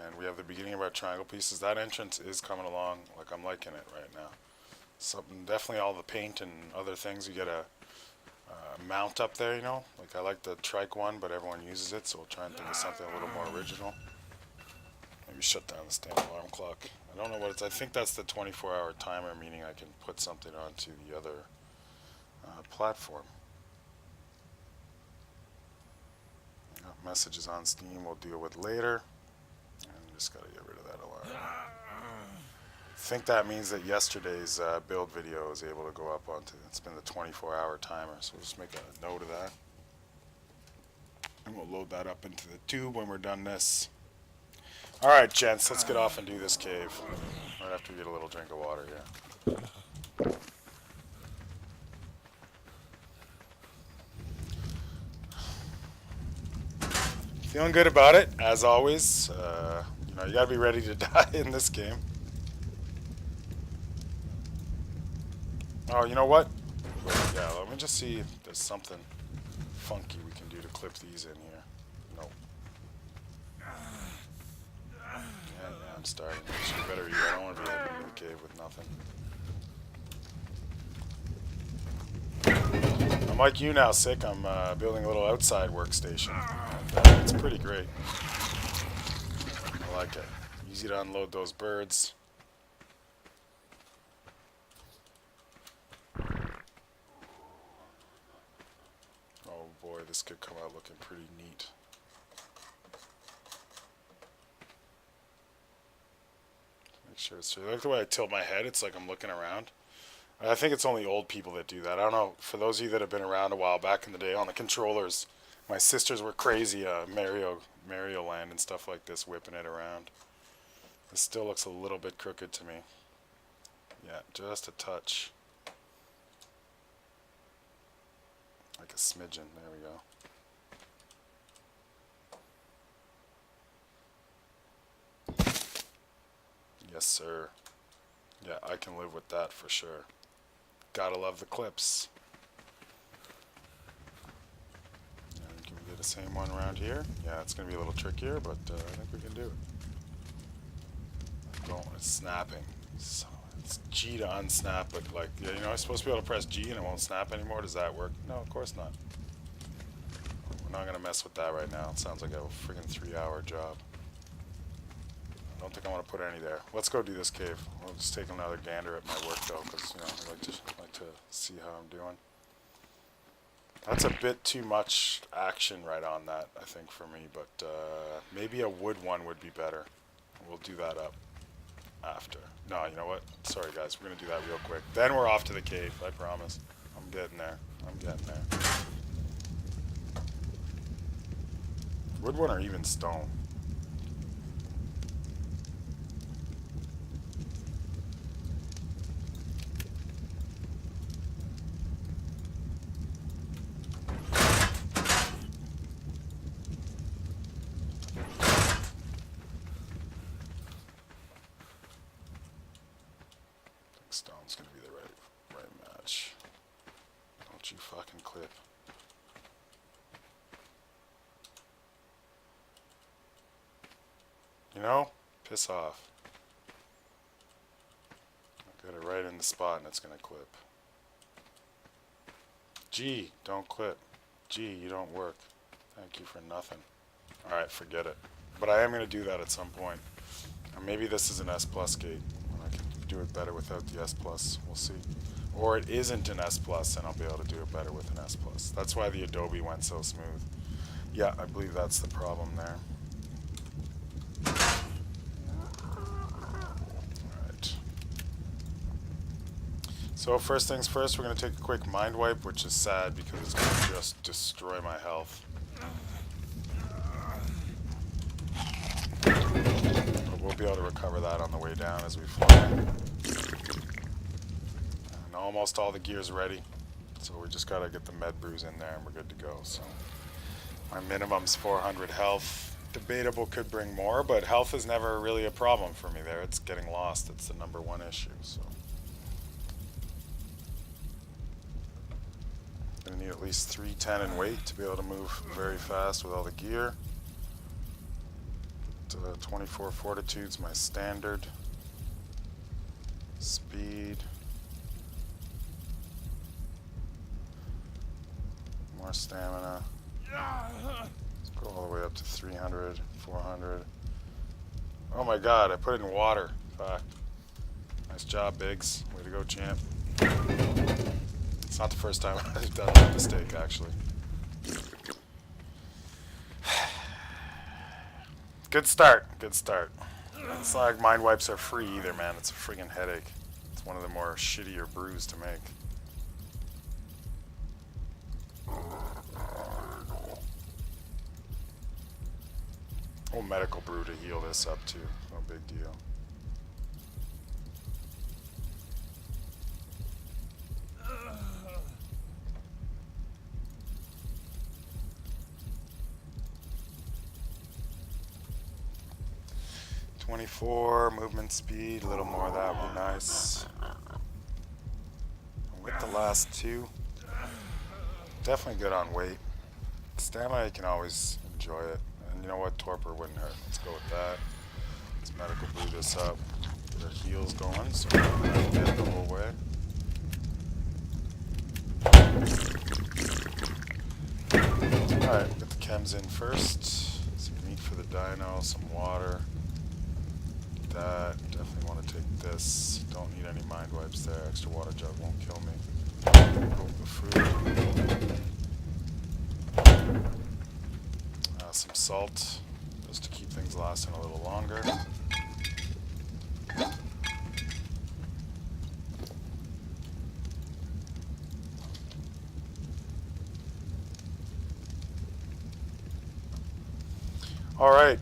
And we have the beginning of our triangle pieces. That entrance is coming along. Like, I'm liking it right now. Something, definitely all the paint and other things. You get a mount up there, you know. Like, I like the trike one, but everyone uses it, so we'll try and think of something a little more original. Maybe shut down the stand alarm clock. I don't know what it's. I think that's the 24-hour timer, meaning I can put something onto the other platform. Messages on Steam we'll deal with later. And just gotta get rid of that alarm. I think that means that yesterday's build video is able to go up onto, it's been the 24-hour timer, so we'll just make a note of that. And we'll load that up into the tube when we're done this. Alright, gents, let's get off and do this cave. Right after we get a little drink of water, yeah. Feeling good about it, as always. You know, you gotta be ready to die in this game. Oh, you know what? Yeah, let me just see if there's something funky we can do to clip these in here. starting. You better eat. I don't want to be heading into the cave with nothing. I'm like you now, Sick. I'm building a little outside workstation. And, it's pretty great. I like it. Easy to unload those birds. Oh boy, this could come out looking pretty neat. Make sure it's straight. Like the way I tilt my head, it's like I'm looking around. I think it's only old people that do that. I don't know. For those of you that have been around a while, back in the day on the controllers, my sisters were crazy Mario Land and stuff like this, whipping it around. This still looks a little bit crooked to me. Yeah, just a touch. Like a smidgen. There we go. Yes, sir. Yeah, I can live with that for sure. Gotta love the clips. And can we get the same one around here? Yeah, it's gonna be a little trickier, but I think we can do it. It's snapping. So it's G to unsnap, but like, yeah, you know, I'm supposed to be able to press G and it won't snap anymore. Does that work? No, of course not. We're not gonna mess with that right now. It sounds like a friggin' 3-hour job. I don't think I want to put any there. Let's go do this cave. We'll just take another gander at my work though, because you know I like to see how I'm doing. That's a bit too much action right on that, I think, for me. But maybe a wood one would be better. We'll do that up after. No, you know what? Sorry guys, we're gonna do that real quick. Then we're off to the cave. I promise. I'm getting there. I'm getting there. Wood one or even stone? Stone's gonna be the right match. Don't you fucking clip. You know? Piss off. I got it right in the spot and it's gonna clip. G, don't clip. G, you don't work. Thank you for nothing. Alright, forget it. But I am gonna do that at some point. Or maybe this is an S plus gate. I can do it better without the S plus. We'll see. Or it isn't an S plus and I'll be able to do it better with an S plus. That's why the Adobe went so smooth. Yeah, I believe that's the problem there. Alright. So first things first, we're going to take a quick mind wipe, which is sad because it's going to just destroy my health. We'll be able to recover that on the way down as we fly. And almost all the gear's ready. So we just gotta get the med brews in there and we're good to go. So my minimum's 400 health. Debatable, could bring more, but health is never really a problem for me there. It's getting lost. It's the #1 issue. So gonna need at least 310 in weight to be able to move very fast with all the gear. 24 fortitude's my standard. Speed. More stamina. Let's go all the way up to 300, 400. Oh my god, I put it in water. Fuck. Nice job, Biggs. Way to go, champ. It's not the first time I've done that mistake, actually. Good start. Good start. It's not like mind wipes are free either, man. It's a friggin' headache. It's one of the more shittier brews to make. Oh, medical brew to heal this up too. No big deal. .24 movement speed, a little more of that would be nice. With the last two, definitely good on weight. Stamina, you can always enjoy it. And you know what, torpor wouldn't hurt. Let's go with that. Let's medical brew this up. Get our heels going so we don't have to get the whole way. Alright, get the chems in first. Some meat for the dyno, some water. That. Definitely want to take this. Don't need any mind wipes there. Extra water jug won't kill me. The fruit. Some salt, just to keep things lasting a little longer. All right,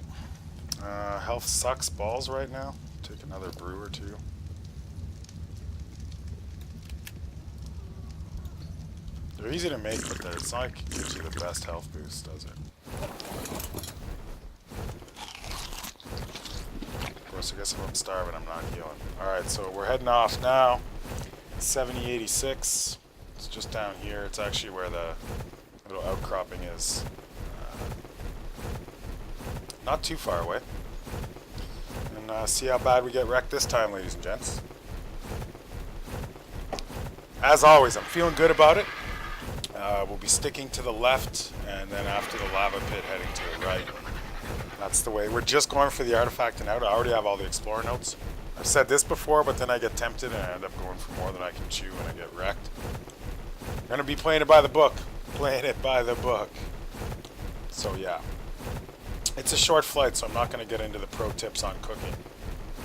health sucks balls right now. Take another brew or two. They're easy to make, but it's not like it gives you the best health boost, does it? Of course, I guess if I'm starving, I'm not healing. Alright, so we're heading off now. 7086. It's just down here. It's actually where the little outcropping is. Not too far away. And see how bad we get wrecked this time, ladies and gents. As always, I'm feeling good about it. We'll be sticking to the left, and then after the lava pit, heading to the right. That's the way. We're just going for the artifact and out. I already have all the explorer notes. I've said this before, but then I get tempted and I end up going for more than I can chew and I get wrecked. I'm going to be playing it by the book. Playing it by the book. So yeah. It's a short flight, so I'm not going to get into the pro tips on cooking.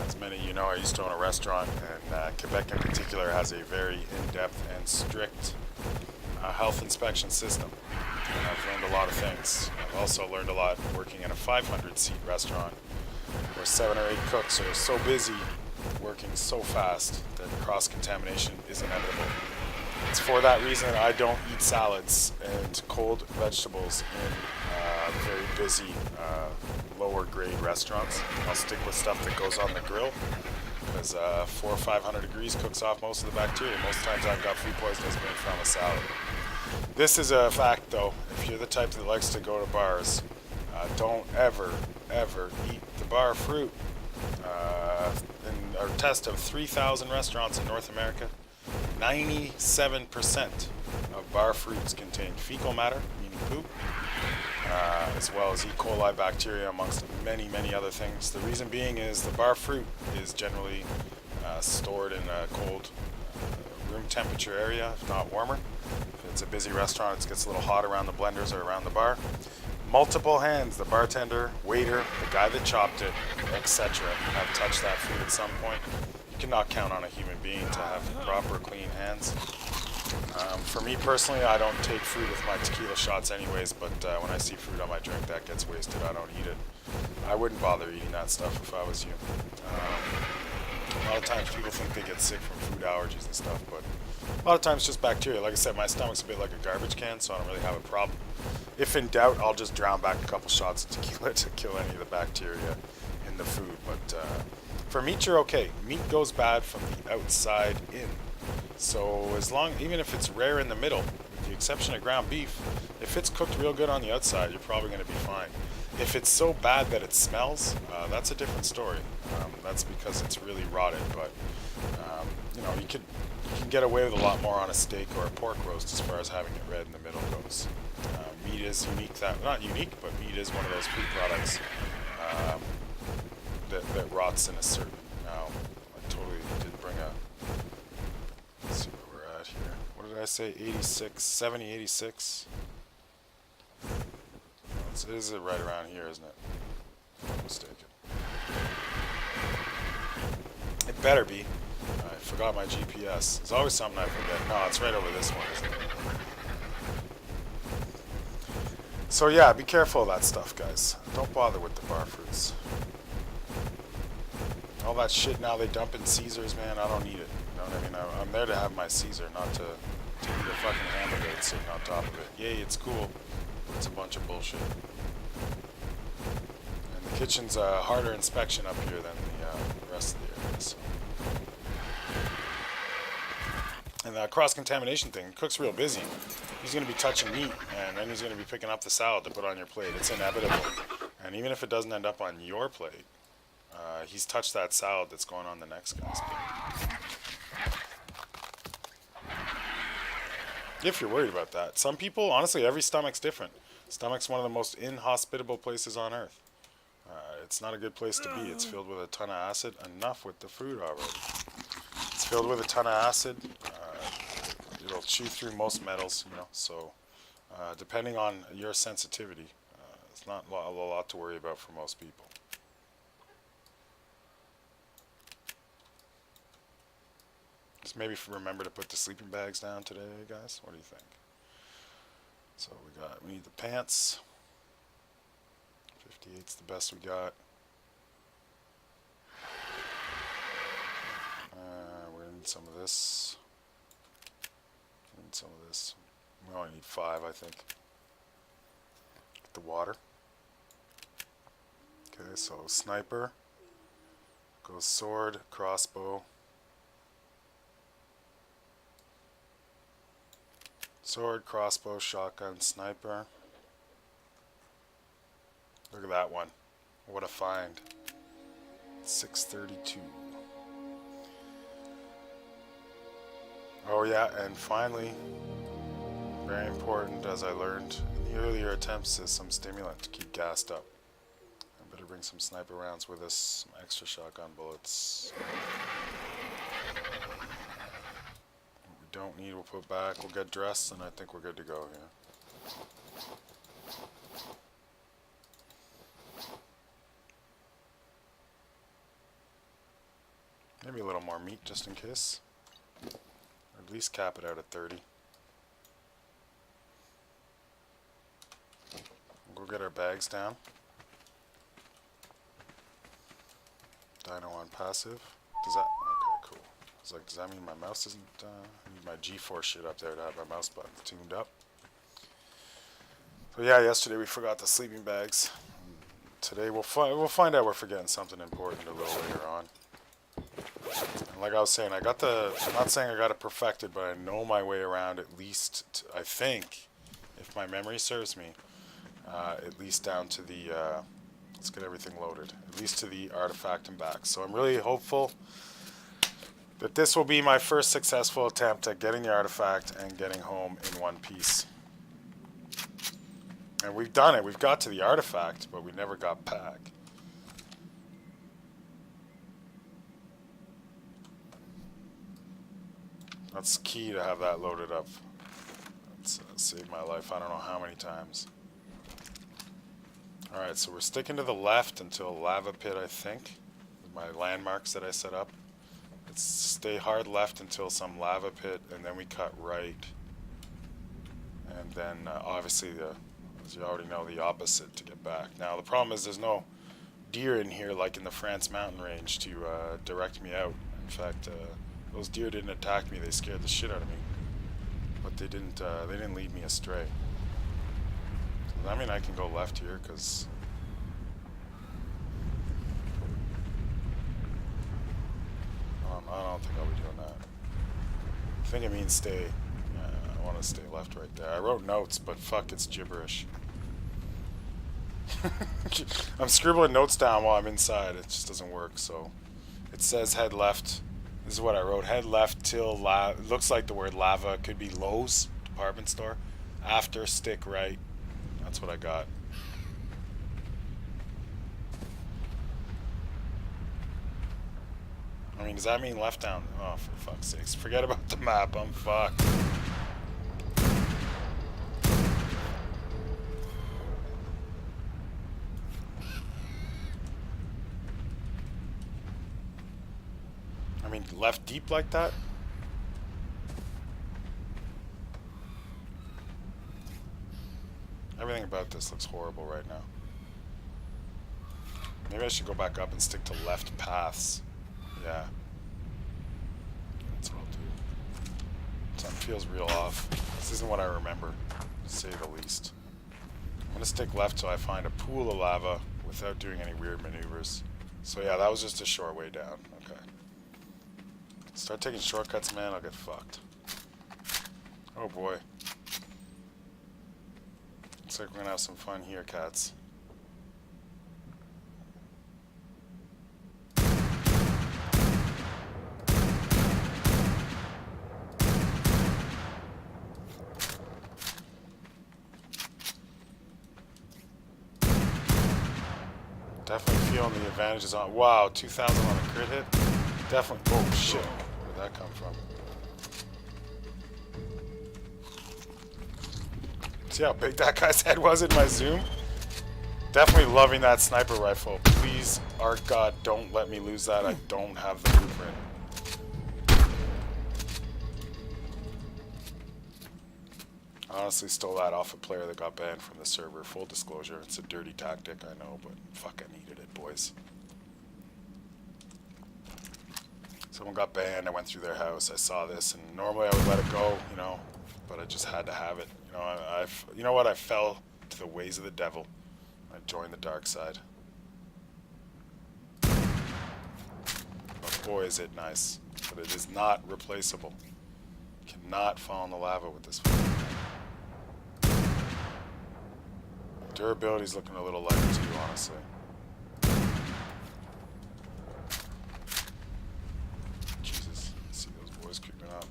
As many of you know, I used to own a restaurant, and Quebec in particular has a very in-depth and strict health inspection system. And I've learned a lot of things. I've also learned a lot working in a 500-seat restaurant where 7 or 8 cooks are so busy, working so fast, that cross-contamination is inevitable. It's for that reason that I don't eat salads and cold vegetables in very busy, lower-grade restaurants. I'll stick with stuff that goes on the grill, because 400 or 500 degrees cooks off most of the bacteria. Most times I've got food poisoning coming from a salad. This is a fact, though. If you're the type that likes to go to bars, don't ever eat the bar fruit. In our test of 3,000 restaurants in North America, 97% of bar fruits contain fecal matter, meaning poop, as well as E. coli bacteria, amongst many other things. The reason being is the bar fruit is generally stored in a cold room temperature area, if not warmer. If it's a busy restaurant, it gets a little hot around the blenders or around the bar. Multiple hands, the bartender, waiter, the guy that chopped it, etc., have touched that food at some point. You cannot count on a human being to have proper clean hands. For me personally, I don't take fruit with my tequila shots anyways, but when I see fruit on my drink that gets wasted, I don't eat it. I wouldn't bother eating that stuff if I was you. A lot of times people think they get sick from food allergies and stuff, but a lot of times it's just bacteria. Like I said, my stomach's a bit like a garbage can, so I don't really have a problem. If in doubt, I'll just drown back a couple shots of tequila to kill any of the bacteria in the food. But for meat, you're okay. Meat goes bad from the outside in. So even if it's rare in the middle, with the exception of ground beef, if it's cooked real good on the outside, you're probably going to be fine. If it's so bad that it smells, that's a different story. That's because it's really rotted. But you can get away with a lot more on a steak or a pork roast as far as having it red in the middle goes. Meat is unique. Not unique, but meat is one of those food products that rots in a certain. Now, I totally did bring a. Let's see where we're at here. What did I say? 86, 70, 86. It is right around here, isn't it? If I'm not mistaken. It better be. I forgot my GPS. There's always something I forget. No, it's right over this one, isn't it? So yeah, be careful of that stuff, guys. Don't bother with the bar fruits. All that shit now they dump in Caesars, man, I don't need it. You know what I mean? I'm there to have my Caesar, not to eat a fucking hamburger that's sitting on top of it. Yay, it's cool. It's a bunch of bullshit. And the kitchen's a harder inspection up here than the rest of the area. So. And the cross-contamination thing, cook's real busy. He's going to be touching meat, and then he's going to be picking up the salad to put on your plate. It's inevitable. And even if it doesn't end up on your plate, He's touched that salad that's going on the next guy's plate. If you're worried about that. Some people, honestly, every stomach's different. Stomach's one of the most inhospitable places on earth. It's not a good place to be. It's filled with a ton of acid. Enough with the food already. It's filled with a ton of acid. It'll chew through most metals, you know. So, depending on your sensitivity, it's not a lot to worry about for most people. Just maybe remember to put the sleeping bags down today, guys. What do you think? So we need the pants. 58's the best we got. We're gonna need some of this. Need some of this. We only need 5, I think. Get the water. Okay, so sniper. Goes sword, crossbow. Sword, crossbow, shotgun, sniper. Look at that one. What a find. 632. Oh yeah, and finally, very important, as I learned in the earlier attempts, is some stimulant to keep gassed up. I better bring some sniper rounds with us, some extra shotgun bullets. What we don't need, we'll put back. We'll get dressed, and I think we're good to go here. Maybe a little more meat just in case. Or at least cap it out at 30. We'll go get our bags down. Dino on passive. Does that... Okay, cool. I was like, does that mean my mouse isn't... I need my G-force shit up there to have my mouse button tuned up. So yeah, yesterday we forgot the sleeping bags. Today we'll find out we're forgetting something important a little later on. And like I was saying, I'm not saying I got it perfected, but I know my way around at least, I think, if my memory serves me, at least down to the, let's get everything loaded, at least to the artifact and back. So I'm really hopeful that this will be my first successful attempt at getting the artifact and getting home in one piece. And we've done it. We've got to the artifact, but we never got back. That's key to have that loaded up. That's saved my life I don't know how many times. Alright, so we're sticking to the left until lava pit, I think. My landmarks that I set up. Let's stay hard left until some lava pit, and then we cut right. And then, obviously, as you already know, the opposite to get back. Now, the problem is there's no deer in here like in the France mountain range to direct me out. In fact, those deer didn't attack me, they scared the shit out of me. But they didn't lead me astray. Does that mean I can go left here? Because... I don't think I'll be doing that. I think it means stay. I want to stay left right there. I wrote notes, but fuck, it's gibberish. I'm scribbling notes down while I'm inside. It just doesn't work, so... It says head left. This is what I wrote. Head left till it looks like the word lava. Could be Lowe's department store. After, stick right. That's what I got. I mean, does that mean left down? Oh, for fuck's sakes. Forget about the map. I'm fucked. I mean, left deep like that? Everything about this looks horrible right now. Maybe I should go back up and stick to left paths. Yeah. That's what I'll do. Something feels real off. This isn't what I remember, to say the least. I'm gonna stick left till I find a pool of lava without doing any weird maneuvers. So yeah, that was just a short way down. Okay. Start taking shortcuts, man, I'll get fucked. Oh boy. Looks like we're gonna have some fun here, cats. Definitely feeling the advantages on. Wow, 2,000 on a crit hit. Definitely. Oh shit. Where did that come from? See how big that guy's head was in my zoom? Definitely loving that sniper rifle. Please, Arc God, don't let me lose that. I don't have the blueprint. I honestly stole that off a player that got banned from the server. Full disclosure, it's a dirty tactic, I know, but fuck, I needed it, boys. Someone got banned, I went through their house, I saw this, and normally I would let it go, you know, but I just had to have it. You know, you know what, I fell to the ways of the devil. I joined the dark side. But boy, is it nice. But it is not replaceable. You cannot fall in the lava with this one. Durability's looking a little lighter too, honestly. Jesus, I see those boys creeping up.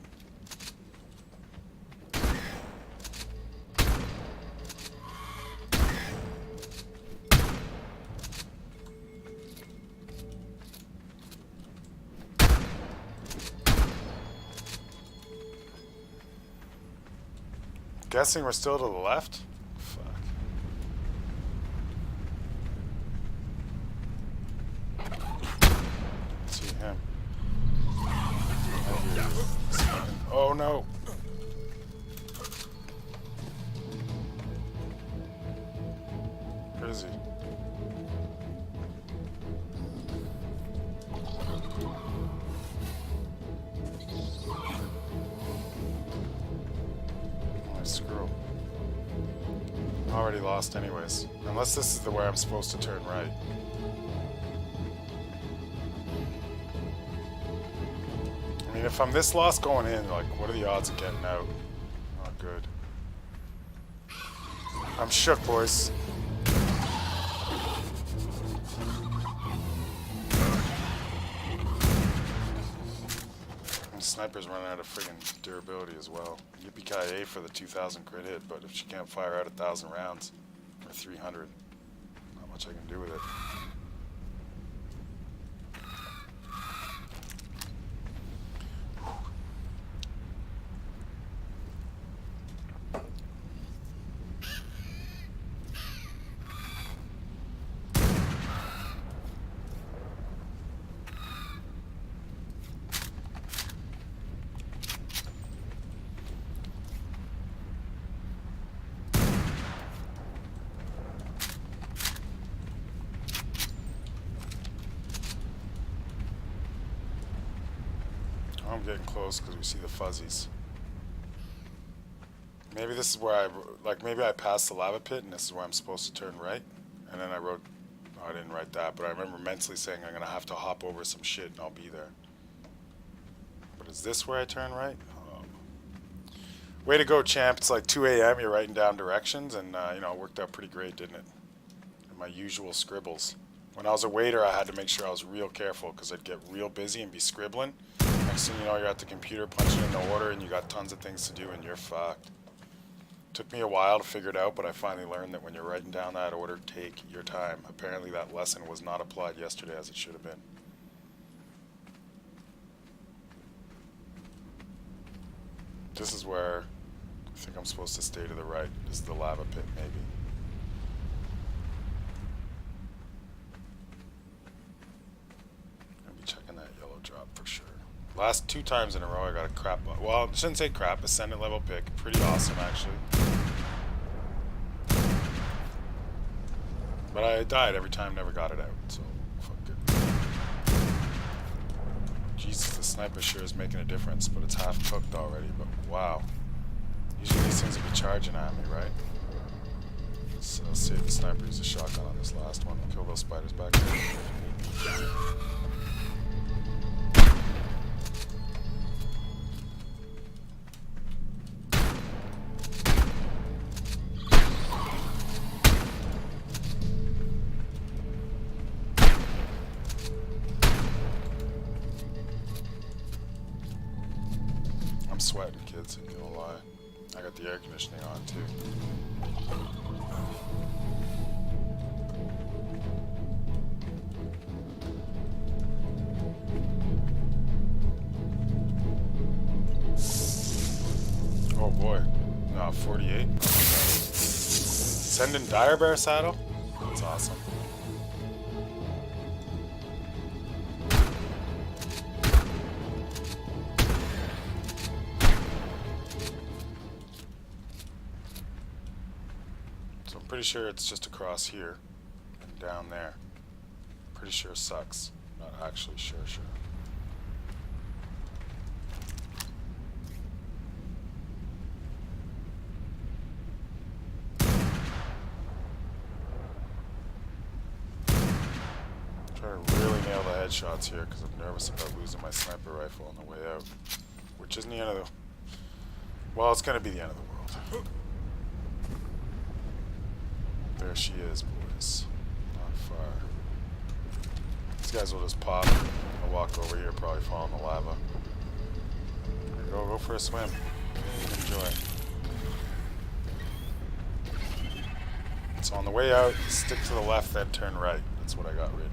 Guessing we're still to the left? Fuck. See him. Oh no! Where is he? Screw. Already lost anyways. Unless this is the way I'm supposed to turn right. I mean, if I'm this lost going in, like, what are the odds of getting out? Not good. I'm shook, boys. Sniper's running out of friggin' durability as well. Yippee-ki-yay for the 2,000 crit hit, but if she can't fire out 1,000 rounds, or 300, not much I can do with it. I'm getting close because we see the fuzzies. Maybe this is where maybe I passed the lava pit and this is where I'm supposed to turn right. And then I wrote, oh, I didn't write that, but I remember mentally saying I'm going to have to hop over some shit and I'll be there. But is this where I turn right? Way to go, champ. It's like 2 a.m. You're writing down directions and, you know, it worked out pretty great, didn't it? And my usual scribbles. When I was a waiter, I had to make sure I was real careful because I'd get real busy and be scribbling. Next thing you know, you're at the computer punching in the order and you got tons of things to do and you're fucked. Took me a while to figure it out, but I finally learned that when you're writing down that order, take your time. Apparently that lesson was not applied yesterday as it should have been. This is where I think I'm supposed to stay to the right. This is the lava pit, maybe. I'll be checking that yellow drop for sure. Last 2 times in a row I got a crap, well, I shouldn't say crap, ascendant level pick. Pretty awesome, actually. But I died every time, never got it out, so fuck it. Jesus, the sniper sure is making a difference, but it's half cooked already, but wow. Usually these things will be charging at me, right? So I'll save the sniper, use a shotgun on this last one. Kill those spiders back there. I'm sweating, kids, I'm gonna lie. I got the air conditioning on too. Oh boy. No, 48. Send in Dire Bear saddle? That's awesome. So I'm pretty sure it's just across here and down there. Pretty sure sucks. Not actually sure. Try to really nail the headshots here because I'm nervous about losing my sniper rifle on the way out. Which isn't the end of the... Well, it's going to be the end of the world. There she is, boys. Not far. These guys will just pop. I'll walk over here, probably fall in the lava. There you go for a swim. Enjoy. So on the way out, stick to the left, then turn right. That's what I got written.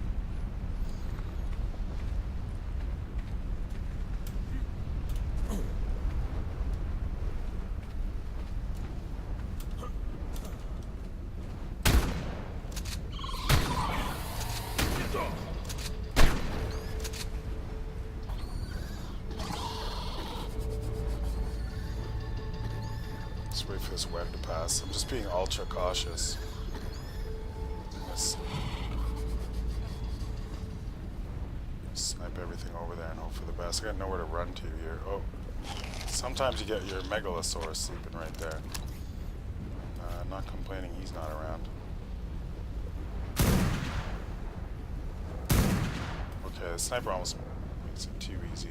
Just wait for this web to pass. I'm just being ultra cautious. Snipe everything over there and hope for the best. I got nowhere to run to here. Oh, sometimes you get your Megalosaurus sleeping right there. I'm not complaining he's not around. Okay, the sniper almost makes it too easy.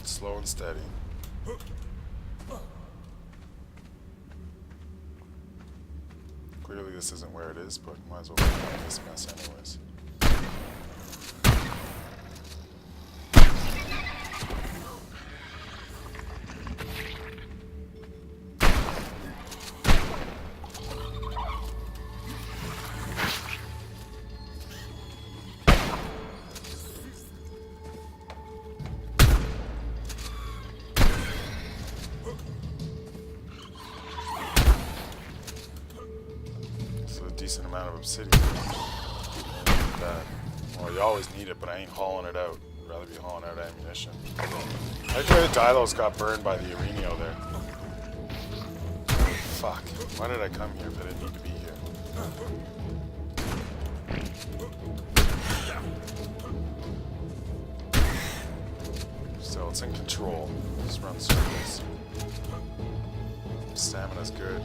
Slow and steady. Clearly this isn't where it is, but might as well find this mess anyways. Decent amount of obsidian. Well, you always need it, but I ain't hauling it out. I'd rather be hauling out ammunition. I think the Dilos got burned by the Arenio there. Fuck. Why did I come here if I didn't need to be here? So it's in control. Just run circles. Stamina's good.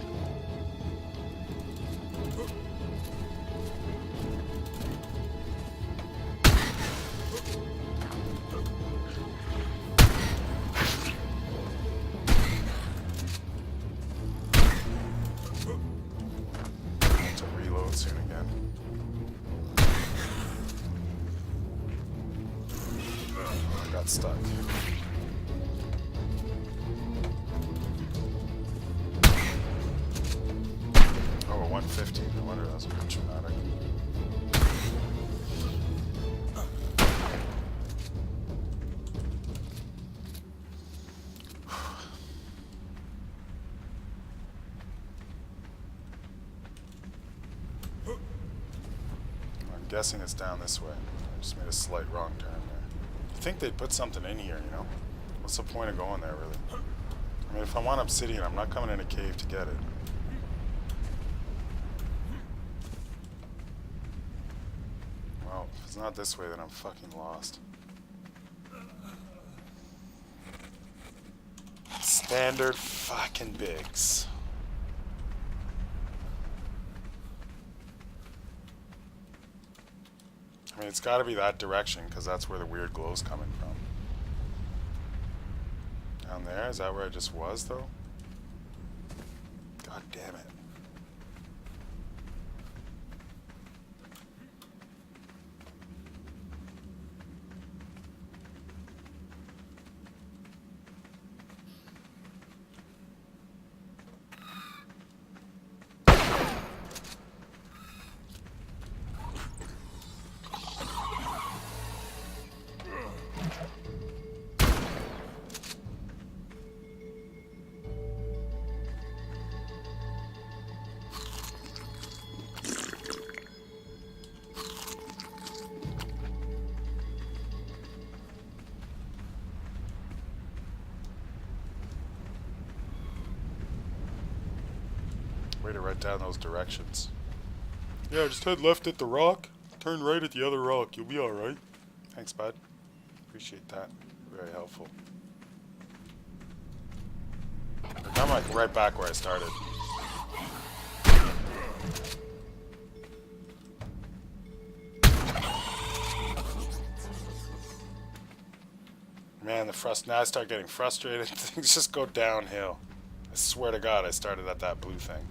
To reload soon again. I got stuck. Oh, 150. No wonder that was a bit traumatic. I'm guessing it's down this way. I just made a slight wrong turn there. You'd think they'd put something in here, you know? What's the point of going there, really? I mean, if I want obsidian, I'm not coming in a cave to get it. Well, if it's not this way, then I'm fucking lost. Standard fucking bigs. I mean, it's gotta be that direction, because that's where the weird glow's coming from. Down there? Is that where I just was, though? God damn it. Way to write down those directions. Yeah, just head left at the rock, turn right at the other rock. You'll be alright. Thanks, bud. Appreciate that. Very helpful. I'm like right back where I started. Man, now I start getting frustrated. Things just go downhill. I swear to God, I started at that blue thing.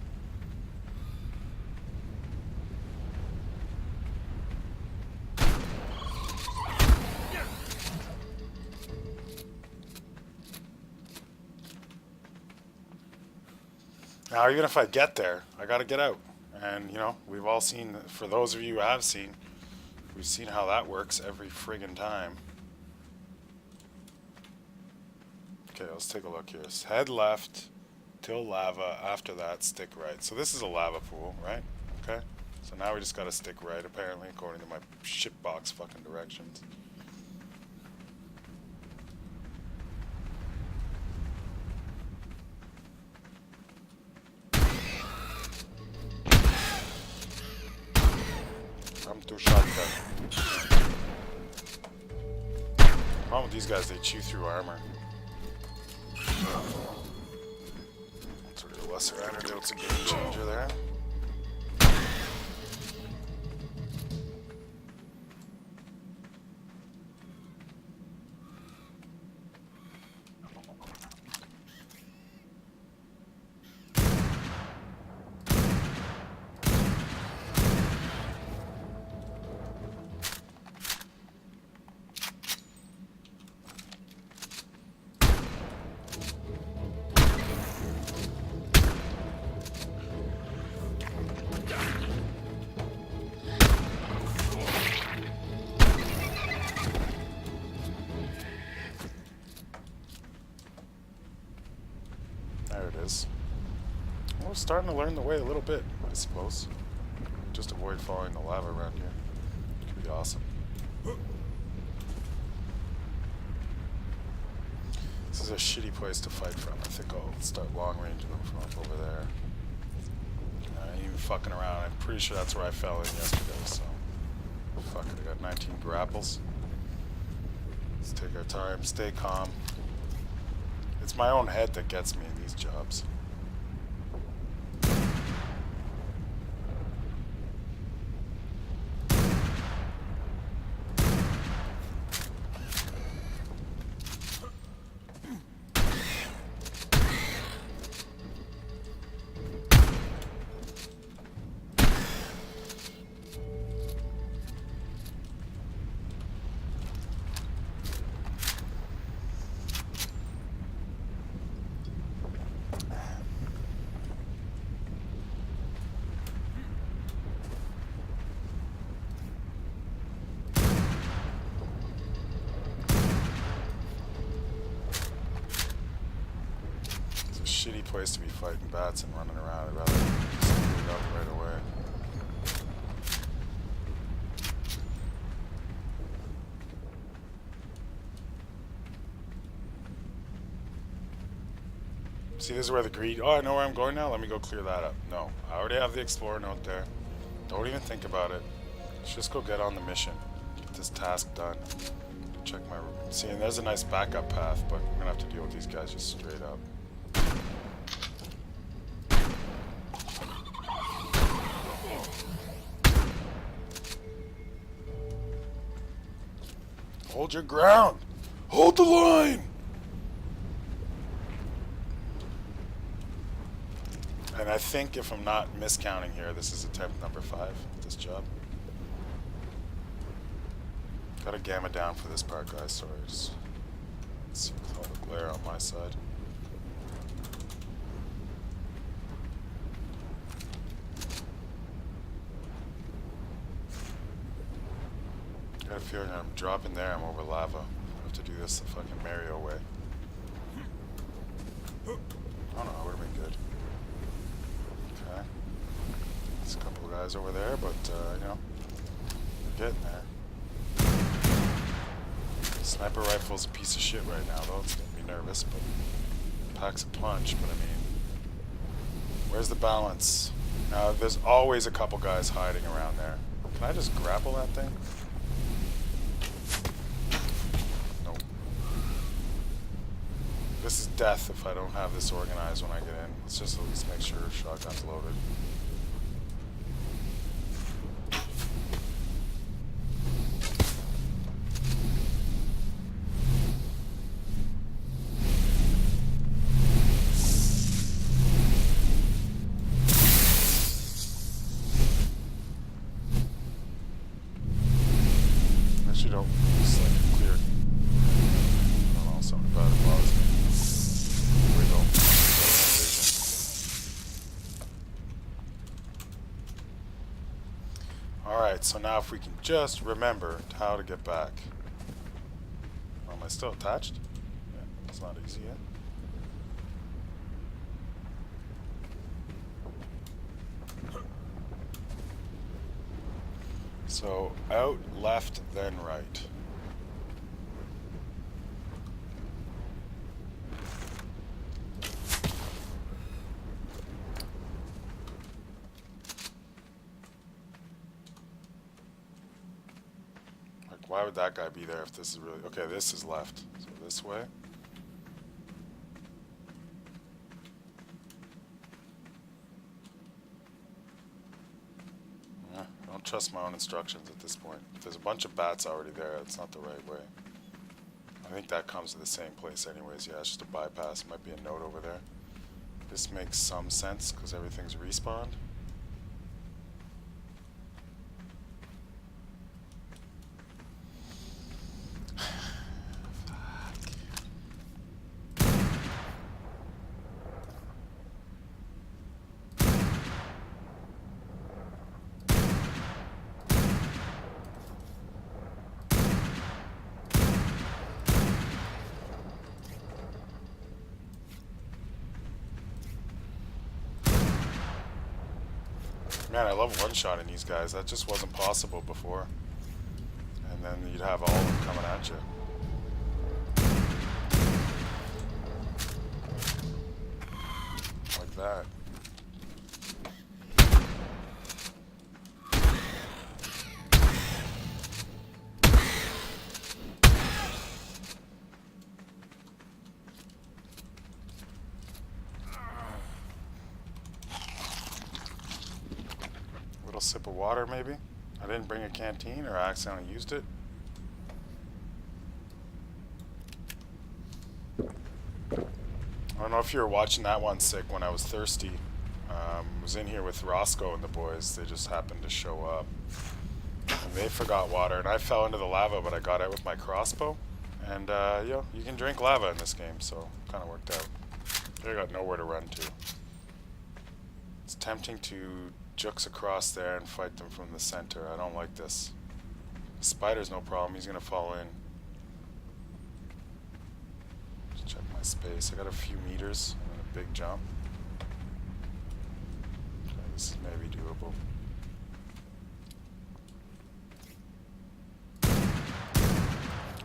Now, even if I get there, I gotta get out. And, you know, we've all seen, for those of you who have seen, we've seen how that works every friggin' time. Okay, let's take a look here. Head left till lava. After that, stick right. So this is a lava pool, right? Okay. So now we just gotta stick right, apparently, according to my shitbox fucking directions. I'm too shotgun. Problem with these guys, they chew through armor. Sort of a lesser antidote's a game changer there. There it is. We're starting to learn the way a little bit, I suppose. Just avoid following the lava around here. Could be awesome. This is a shitty place to fight from. I think I'll start long ranging them from up over there. I ain't even fucking around. I'm pretty sure that's where I fell in yesterday, so. Fuck it, I got 19 grapples. Let's take our time, stay calm. It's my own head that gets me in these jobs. Shitty place to be fighting bats and running around. I'd rather just get it out right away. See, this is where the greed. Oh, I know where I'm going now. Let me go clear that up. No, I already have the explorer note there. Don't even think about it. Let's just go get on the mission. Get this task done. Check my. See, and there's a nice backup path, but we're gonna have to deal with these guys just straight up. Hold your ground! Hold the line! And I think, if I'm not miscounting here, this is attempt number 5, this job. Gotta gamma down for this part, guys, sorry. Let's see with all the glare on my side. I got a feeling I'm dropping there, I'm over lava. have to do this the fucking Mario way. I don't know, it would have been good. Okay. There's a couple of guys over there, but, you know, we're getting there. Sniper rifle's a piece of shit right now, though. It's gonna be nervous, but packs a punch. But I mean, where's the balance? Now, there's always a couple guys hiding around there. Can I just grapple that thing? Nope. This is death if I don't have this organized when I get in. Let's just at least make sure shotgun's loaded. So now if we can just remember how to get back. Oh, am I still attached? Yeah, it's not easy yet. So out, left, then right. Why would that guy be there if this is really... Okay, this is left. So this way. Yeah, I don't trust my own instructions at this point. If there's a bunch of bats already there, it's not the right way. I think that comes to the same place anyways. Yeah, it's just a bypass. Might be a note over there. This makes some sense because everything's respawned. Man, I love one-shotting these guys. That just wasn't possible before. And then you'd have all of them coming at you. Like that. Sip of water, maybe? I didn't bring a canteen, or I accidentally used it. I don't know if you were watching that one, Sick, when I was thirsty. Was in here with Roscoe and the boys. They just happened to show up. And they forgot water, and I fell into the lava, but I got out with my crossbow. And, you know, you can drink lava in this game, so kind of worked out. I got nowhere to run to. It's tempting to jukes across there and fight them from the center. I don't like this. The spider's no problem. He's gonna fall in. Just check my space. I got a few meters and a big jump. Okay, this is maybe doable.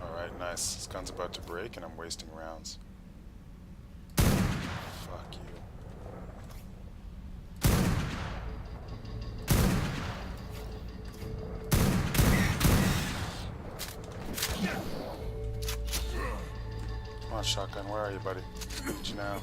Alright, nice. This gun's about to break and I'm wasting rounds. Fuck you. Come on, shotgun, where are you, buddy? Need you now.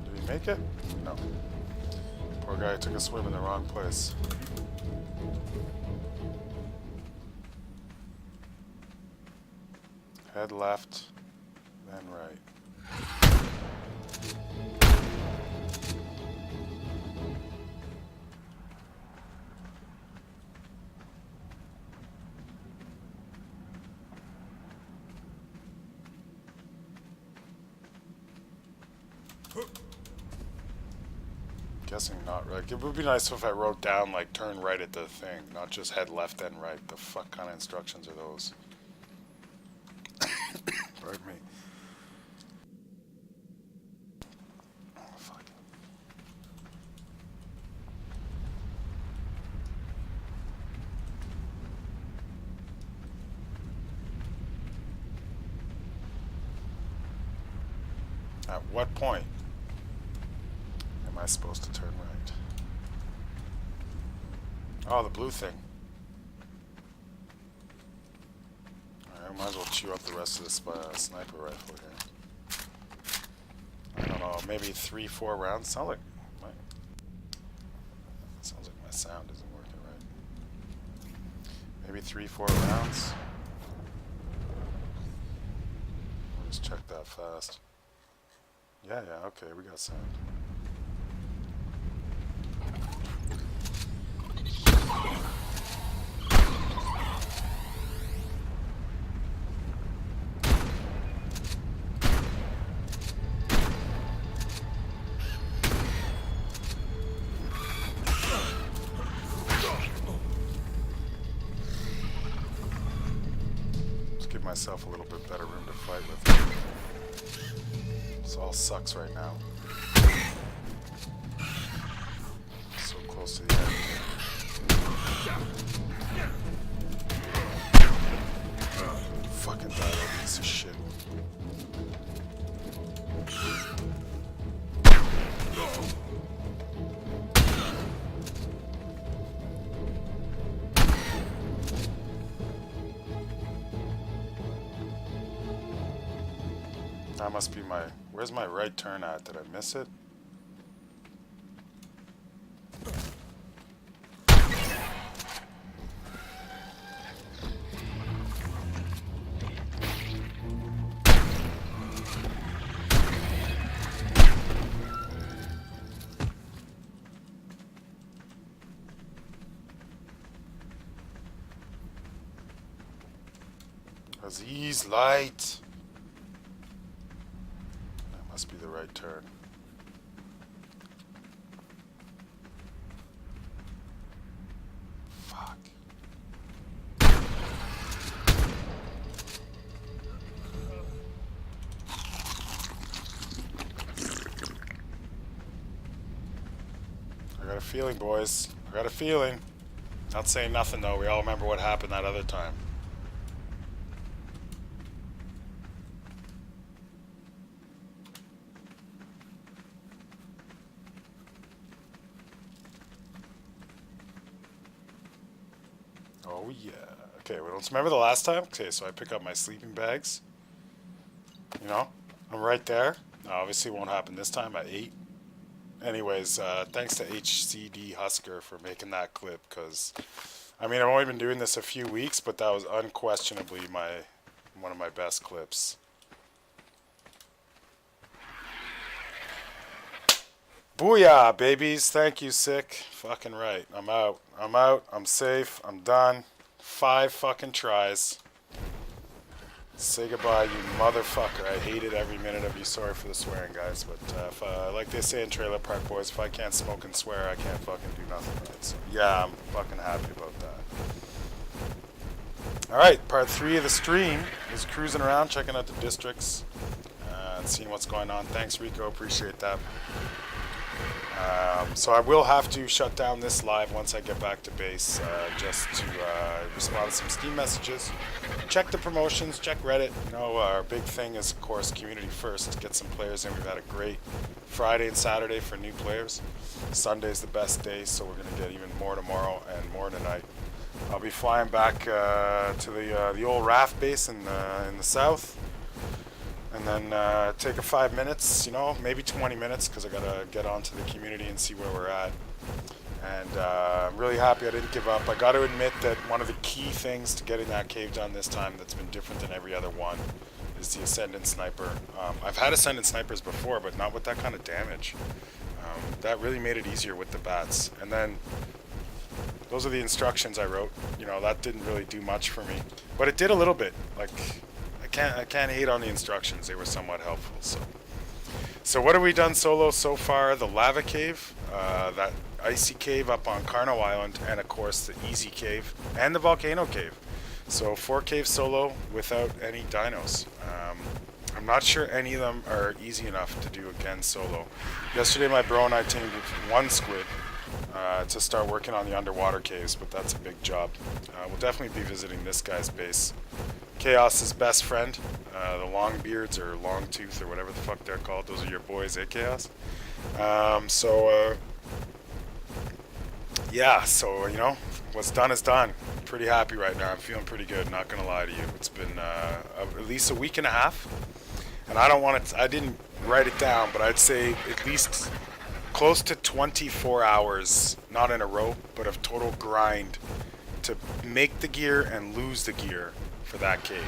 Did he make it? No. Poor guy took a swim in the wrong place. Head left, then right. Guessing not right. It would be nice if I wrote down like turn right at the thing, not just head left and right. The fuck kind of instructions are those? Pardon me. Oh, fuck. At what point am I supposed to turn right? Oh, the blue thing. Alright, I might as well chew up the rest of this sniper rifle here. I don't know, maybe 3-4 rounds? Sounds like my sound isn't working right. Maybe 3-4 rounds? We'll just check that fast. Yeah, okay, we got sound. Let's give myself a little bit better room to fight with. This all sucks right now. So close to the end. Fucking die, that piece of shit. That must be my... Where's my right turn at? Did I miss it? Aziz, light! That must be the right turn. Fuck. I got a feeling, boys. I got a feeling. Not saying nothing, though. We all remember what happened that other time. Oh yeah. Okay, well, let's remember the last time? Okay, so I pick up my sleeping bags. You know, I'm right there. Obviously won't happen this time at 8. Anyways, thanks to HCD Husker for making that clip, because, I mean, I've only been doing this a few weeks, but that was unquestionably one of my best clips. Booyah, babies. Thank you, Sick. Fucking right. I'm out. I'm out. I'm safe. I'm done. 5 fucking tries. Say goodbye, you motherfucker. I hated every minute of you. Sorry for the swearing, guys. But if, like they say in Trailer Park Boys, if I can't smoke and swear, I can't fucking do nothing right. So, yeah, I'm fucking happy about that. Alright, part 3 of the stream is cruising around, checking out the districts, and seeing what's going on. Thanks, Rico. Appreciate that. So I will have to shut down this live once I get back to base, just to respond to some Steam messages, check the promotions, check Reddit. You know, our big thing is, of course, community first. Get some players in. We've had a great Friday and Saturday for new players. Sunday's the best day, so we're going to get even more tomorrow and more tonight. I'll be flying back to the old raft base in the south. And then take a 5 minutes, you know, maybe 20 minutes, because I gotta get onto the community and see where we're at. And I'm really happy I didn't give up. I got to admit that one of the key things to getting that cave done this time that's been different than every other one is the Ascendant Sniper. I've had Ascendant Snipers before, but not with that kind of damage. That really made it easier with the bats. And then those are the instructions I wrote. You know, that didn't really do much for me, but it did a little bit. Like, I can't hate on the instructions. They were somewhat helpful. So what have we done solo so far? The lava cave. that icy cave up on Carno Island, and of course the easy cave and the volcano cave. So 4 caves solo without any dinos. I'm not sure any of them are easy enough to do again solo. Yesterday my bro and I tamed 1 squid to start working on the underwater caves, but that's a big job. We'll definitely be visiting this guy's base. Chaos's best friend, the Longbeards or Longtooth or whatever the fuck they're called. Those are your boys, eh, Chaos? Yeah, so, you know, what's done is done. Pretty happy right now. I'm feeling pretty good, not gonna lie to you. It's been at least a week and a half, and I don't want to, I didn't write it down, but I'd say at least close to 24 hours, not in a row, but of total grind to make the gear and lose the gear for that cave.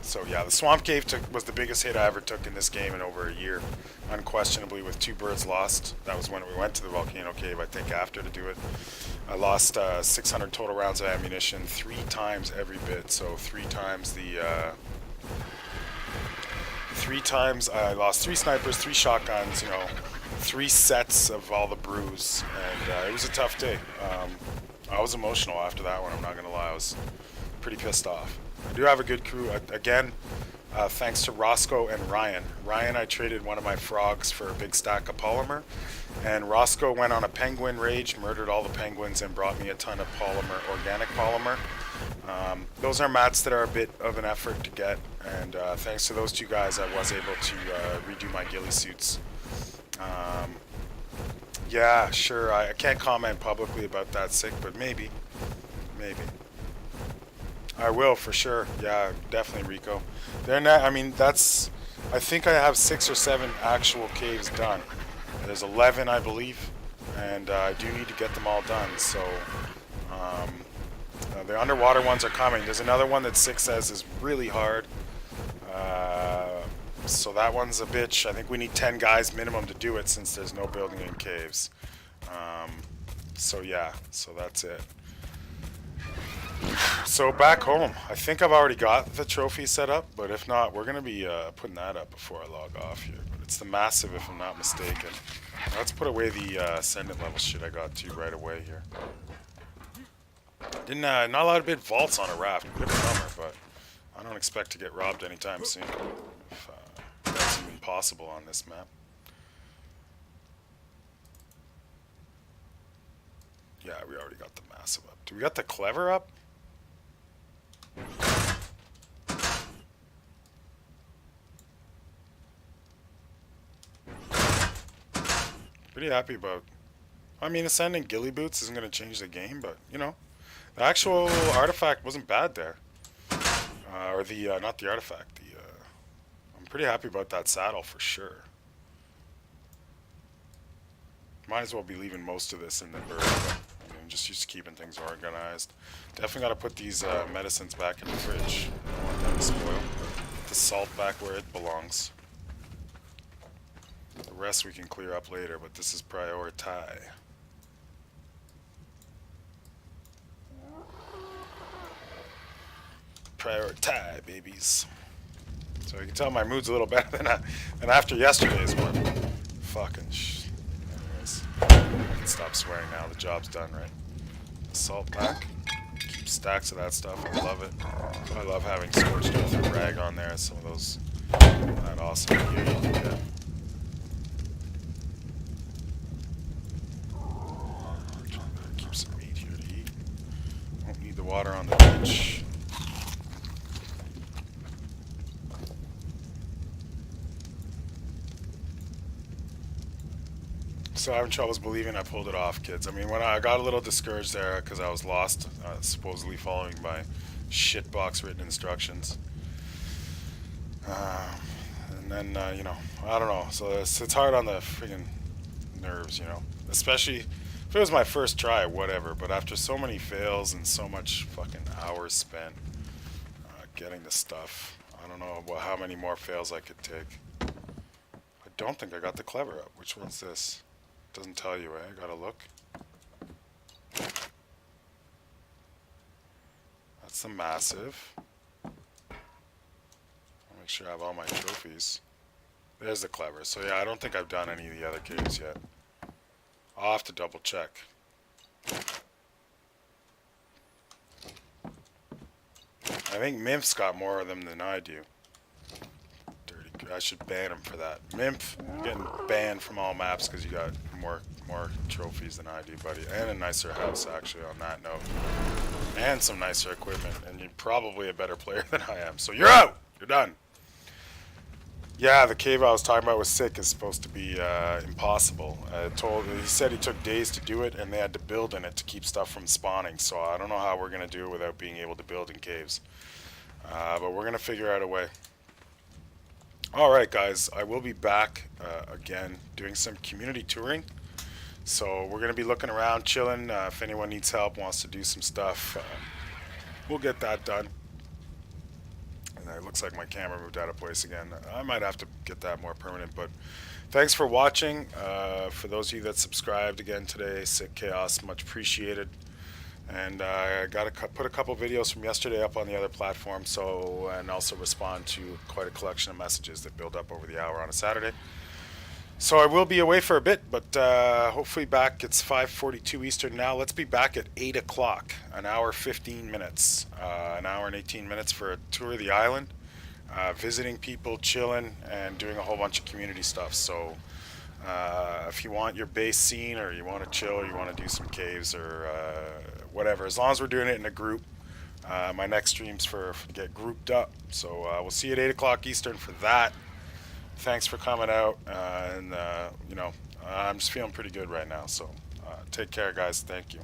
So yeah, the swamp cave was the biggest hit I ever took in this game in over a year, unquestionably, with 2 birds lost. That was when we went to the volcano cave, I think, after to do it. I lost 600 total rounds of ammunition, 3 times every bit. So 3 times the 3 times I lost 3 snipers, 3 shotguns, you know, 3 sets of all the brews, and it was a tough day. I was emotional after that one, I'm not gonna lie. I was pretty pissed off. I do have a good crew. Again, thanks to Roscoe and Ryan. Ryan, I traded one of my frogs for a big stack of polymer, and Roscoe went on a penguin rage, murdered all the penguins, and brought me a ton of polymer, organic polymer. Those are mats that are a bit of an effort to get, and thanks to those 2 guys, I was able to redo my ghillie suits. Yeah, sure, I can't comment publicly about that, Sick, but maybe. I will, for sure. Yeah, definitely, Rico. They're not, I mean, that's, I think I have 6 or 7 actual caves done. There's 11, I believe, and I do need to get them all done, so the underwater ones are coming. There's another one that Six says is really hard, so that one's a bitch. I think we need 10 guys minimum to do it, since there's no building in caves. So yeah, so that's it. So back home, I think I've already got the trophy set up, but if not, we're going to be putting that up before I log off here. But it's the massive, if I'm not mistaken. Let's put away the ascendant level shit I got to right away here. Didn't not allowed to bid vaults on a raft. Bit of a bummer, but I don't expect to get robbed anytime soon. If that's even possible on this map. Yeah, we already got the massive up. Do we got the clever up? Pretty happy about. I mean, ascending ghillie boots isn't going to change the game, but you know, the actual artifact wasn't bad there. Or the not the artifact. The I'm pretty happy about that saddle for sure. Might as well be leaving most of this in the bird. I mean, just used to keeping things organized. Definitely got to put these medicines back in the fridge. I don't want them to spoil. Put the salt back where it belongs. The rest we can clear up later, but this is prioritize. Prioritize, babies. So you can tell my mood's a little better than after yesterday's one. Fucking Anyways, I can stop swearing now. The job's done, right? Salt back. Keep stacks of that stuff. I love it. I love having scorched earth and rag on there. Some of those, that awesome gear you can get. Keep some meat here to eat. Won't need the water on the beach. So having troubles believing I pulled it off, kids. I mean, when I got a little discouraged there because I was lost, supposedly following my shitbox written instructions. And then, you know, I don't know. So it's hard on the friggin' nerves, you know. Especially if it was my first try, whatever. But after so many fails and so much fucking hours spent getting the stuff, I don't know how many more fails I could take. I don't think I got the clever up. Which one's this? Doesn't tell you, eh? I gotta look. That's the massive. I'll make sure I have all my trophies. There's the clever. So yeah, I don't think I've done any of the other caves yet. I'll have to double check. I think Mimph's got more of them than I do. I should ban him for that. Mimph, you're getting banned from all maps because you got more trophies than I do, buddy. And a nicer house, actually, on that note. And some nicer equipment. And you're probably a better player than I am. So you're out! You're done. Yeah, the cave I was talking about was sick. It's supposed to be impossible. He said he took days to do it, and they had to build in it to keep stuff from spawning. So I don't know how we're going to do it without being able to build in caves. But we're going to figure out a way. Alright guys, I will be back again doing some community touring. So we're going to be looking around, chilling. If anyone needs help, wants to do some stuff, we'll get that done. And it looks like my camera moved out of place again. I might have to get that more permanent, but thanks for watching. For those of you that subscribed again today, Sick Chaos, much appreciated. And I got to put a couple videos from yesterday up on the other platform, and also respond to quite a collection of messages that build up over the hour on a Saturday. So I will be away for a bit, but hopefully back. It's 5:42 Eastern now. Let's be back at 8 o'clock, an hour 15 minutes, an hour and 18 minutes for a tour of the island, visiting people, chilling, and doing a whole bunch of community stuff. So if you want your base scene, or you want to chill, or you want to do some caves, or whatever, as long as we're doing it in a group, my next stream's for get grouped up. So we'll see you at 8 o'clock Eastern for that. Thanks for coming out, and you know, I'm just feeling pretty good right now, so take care guys. Thank you.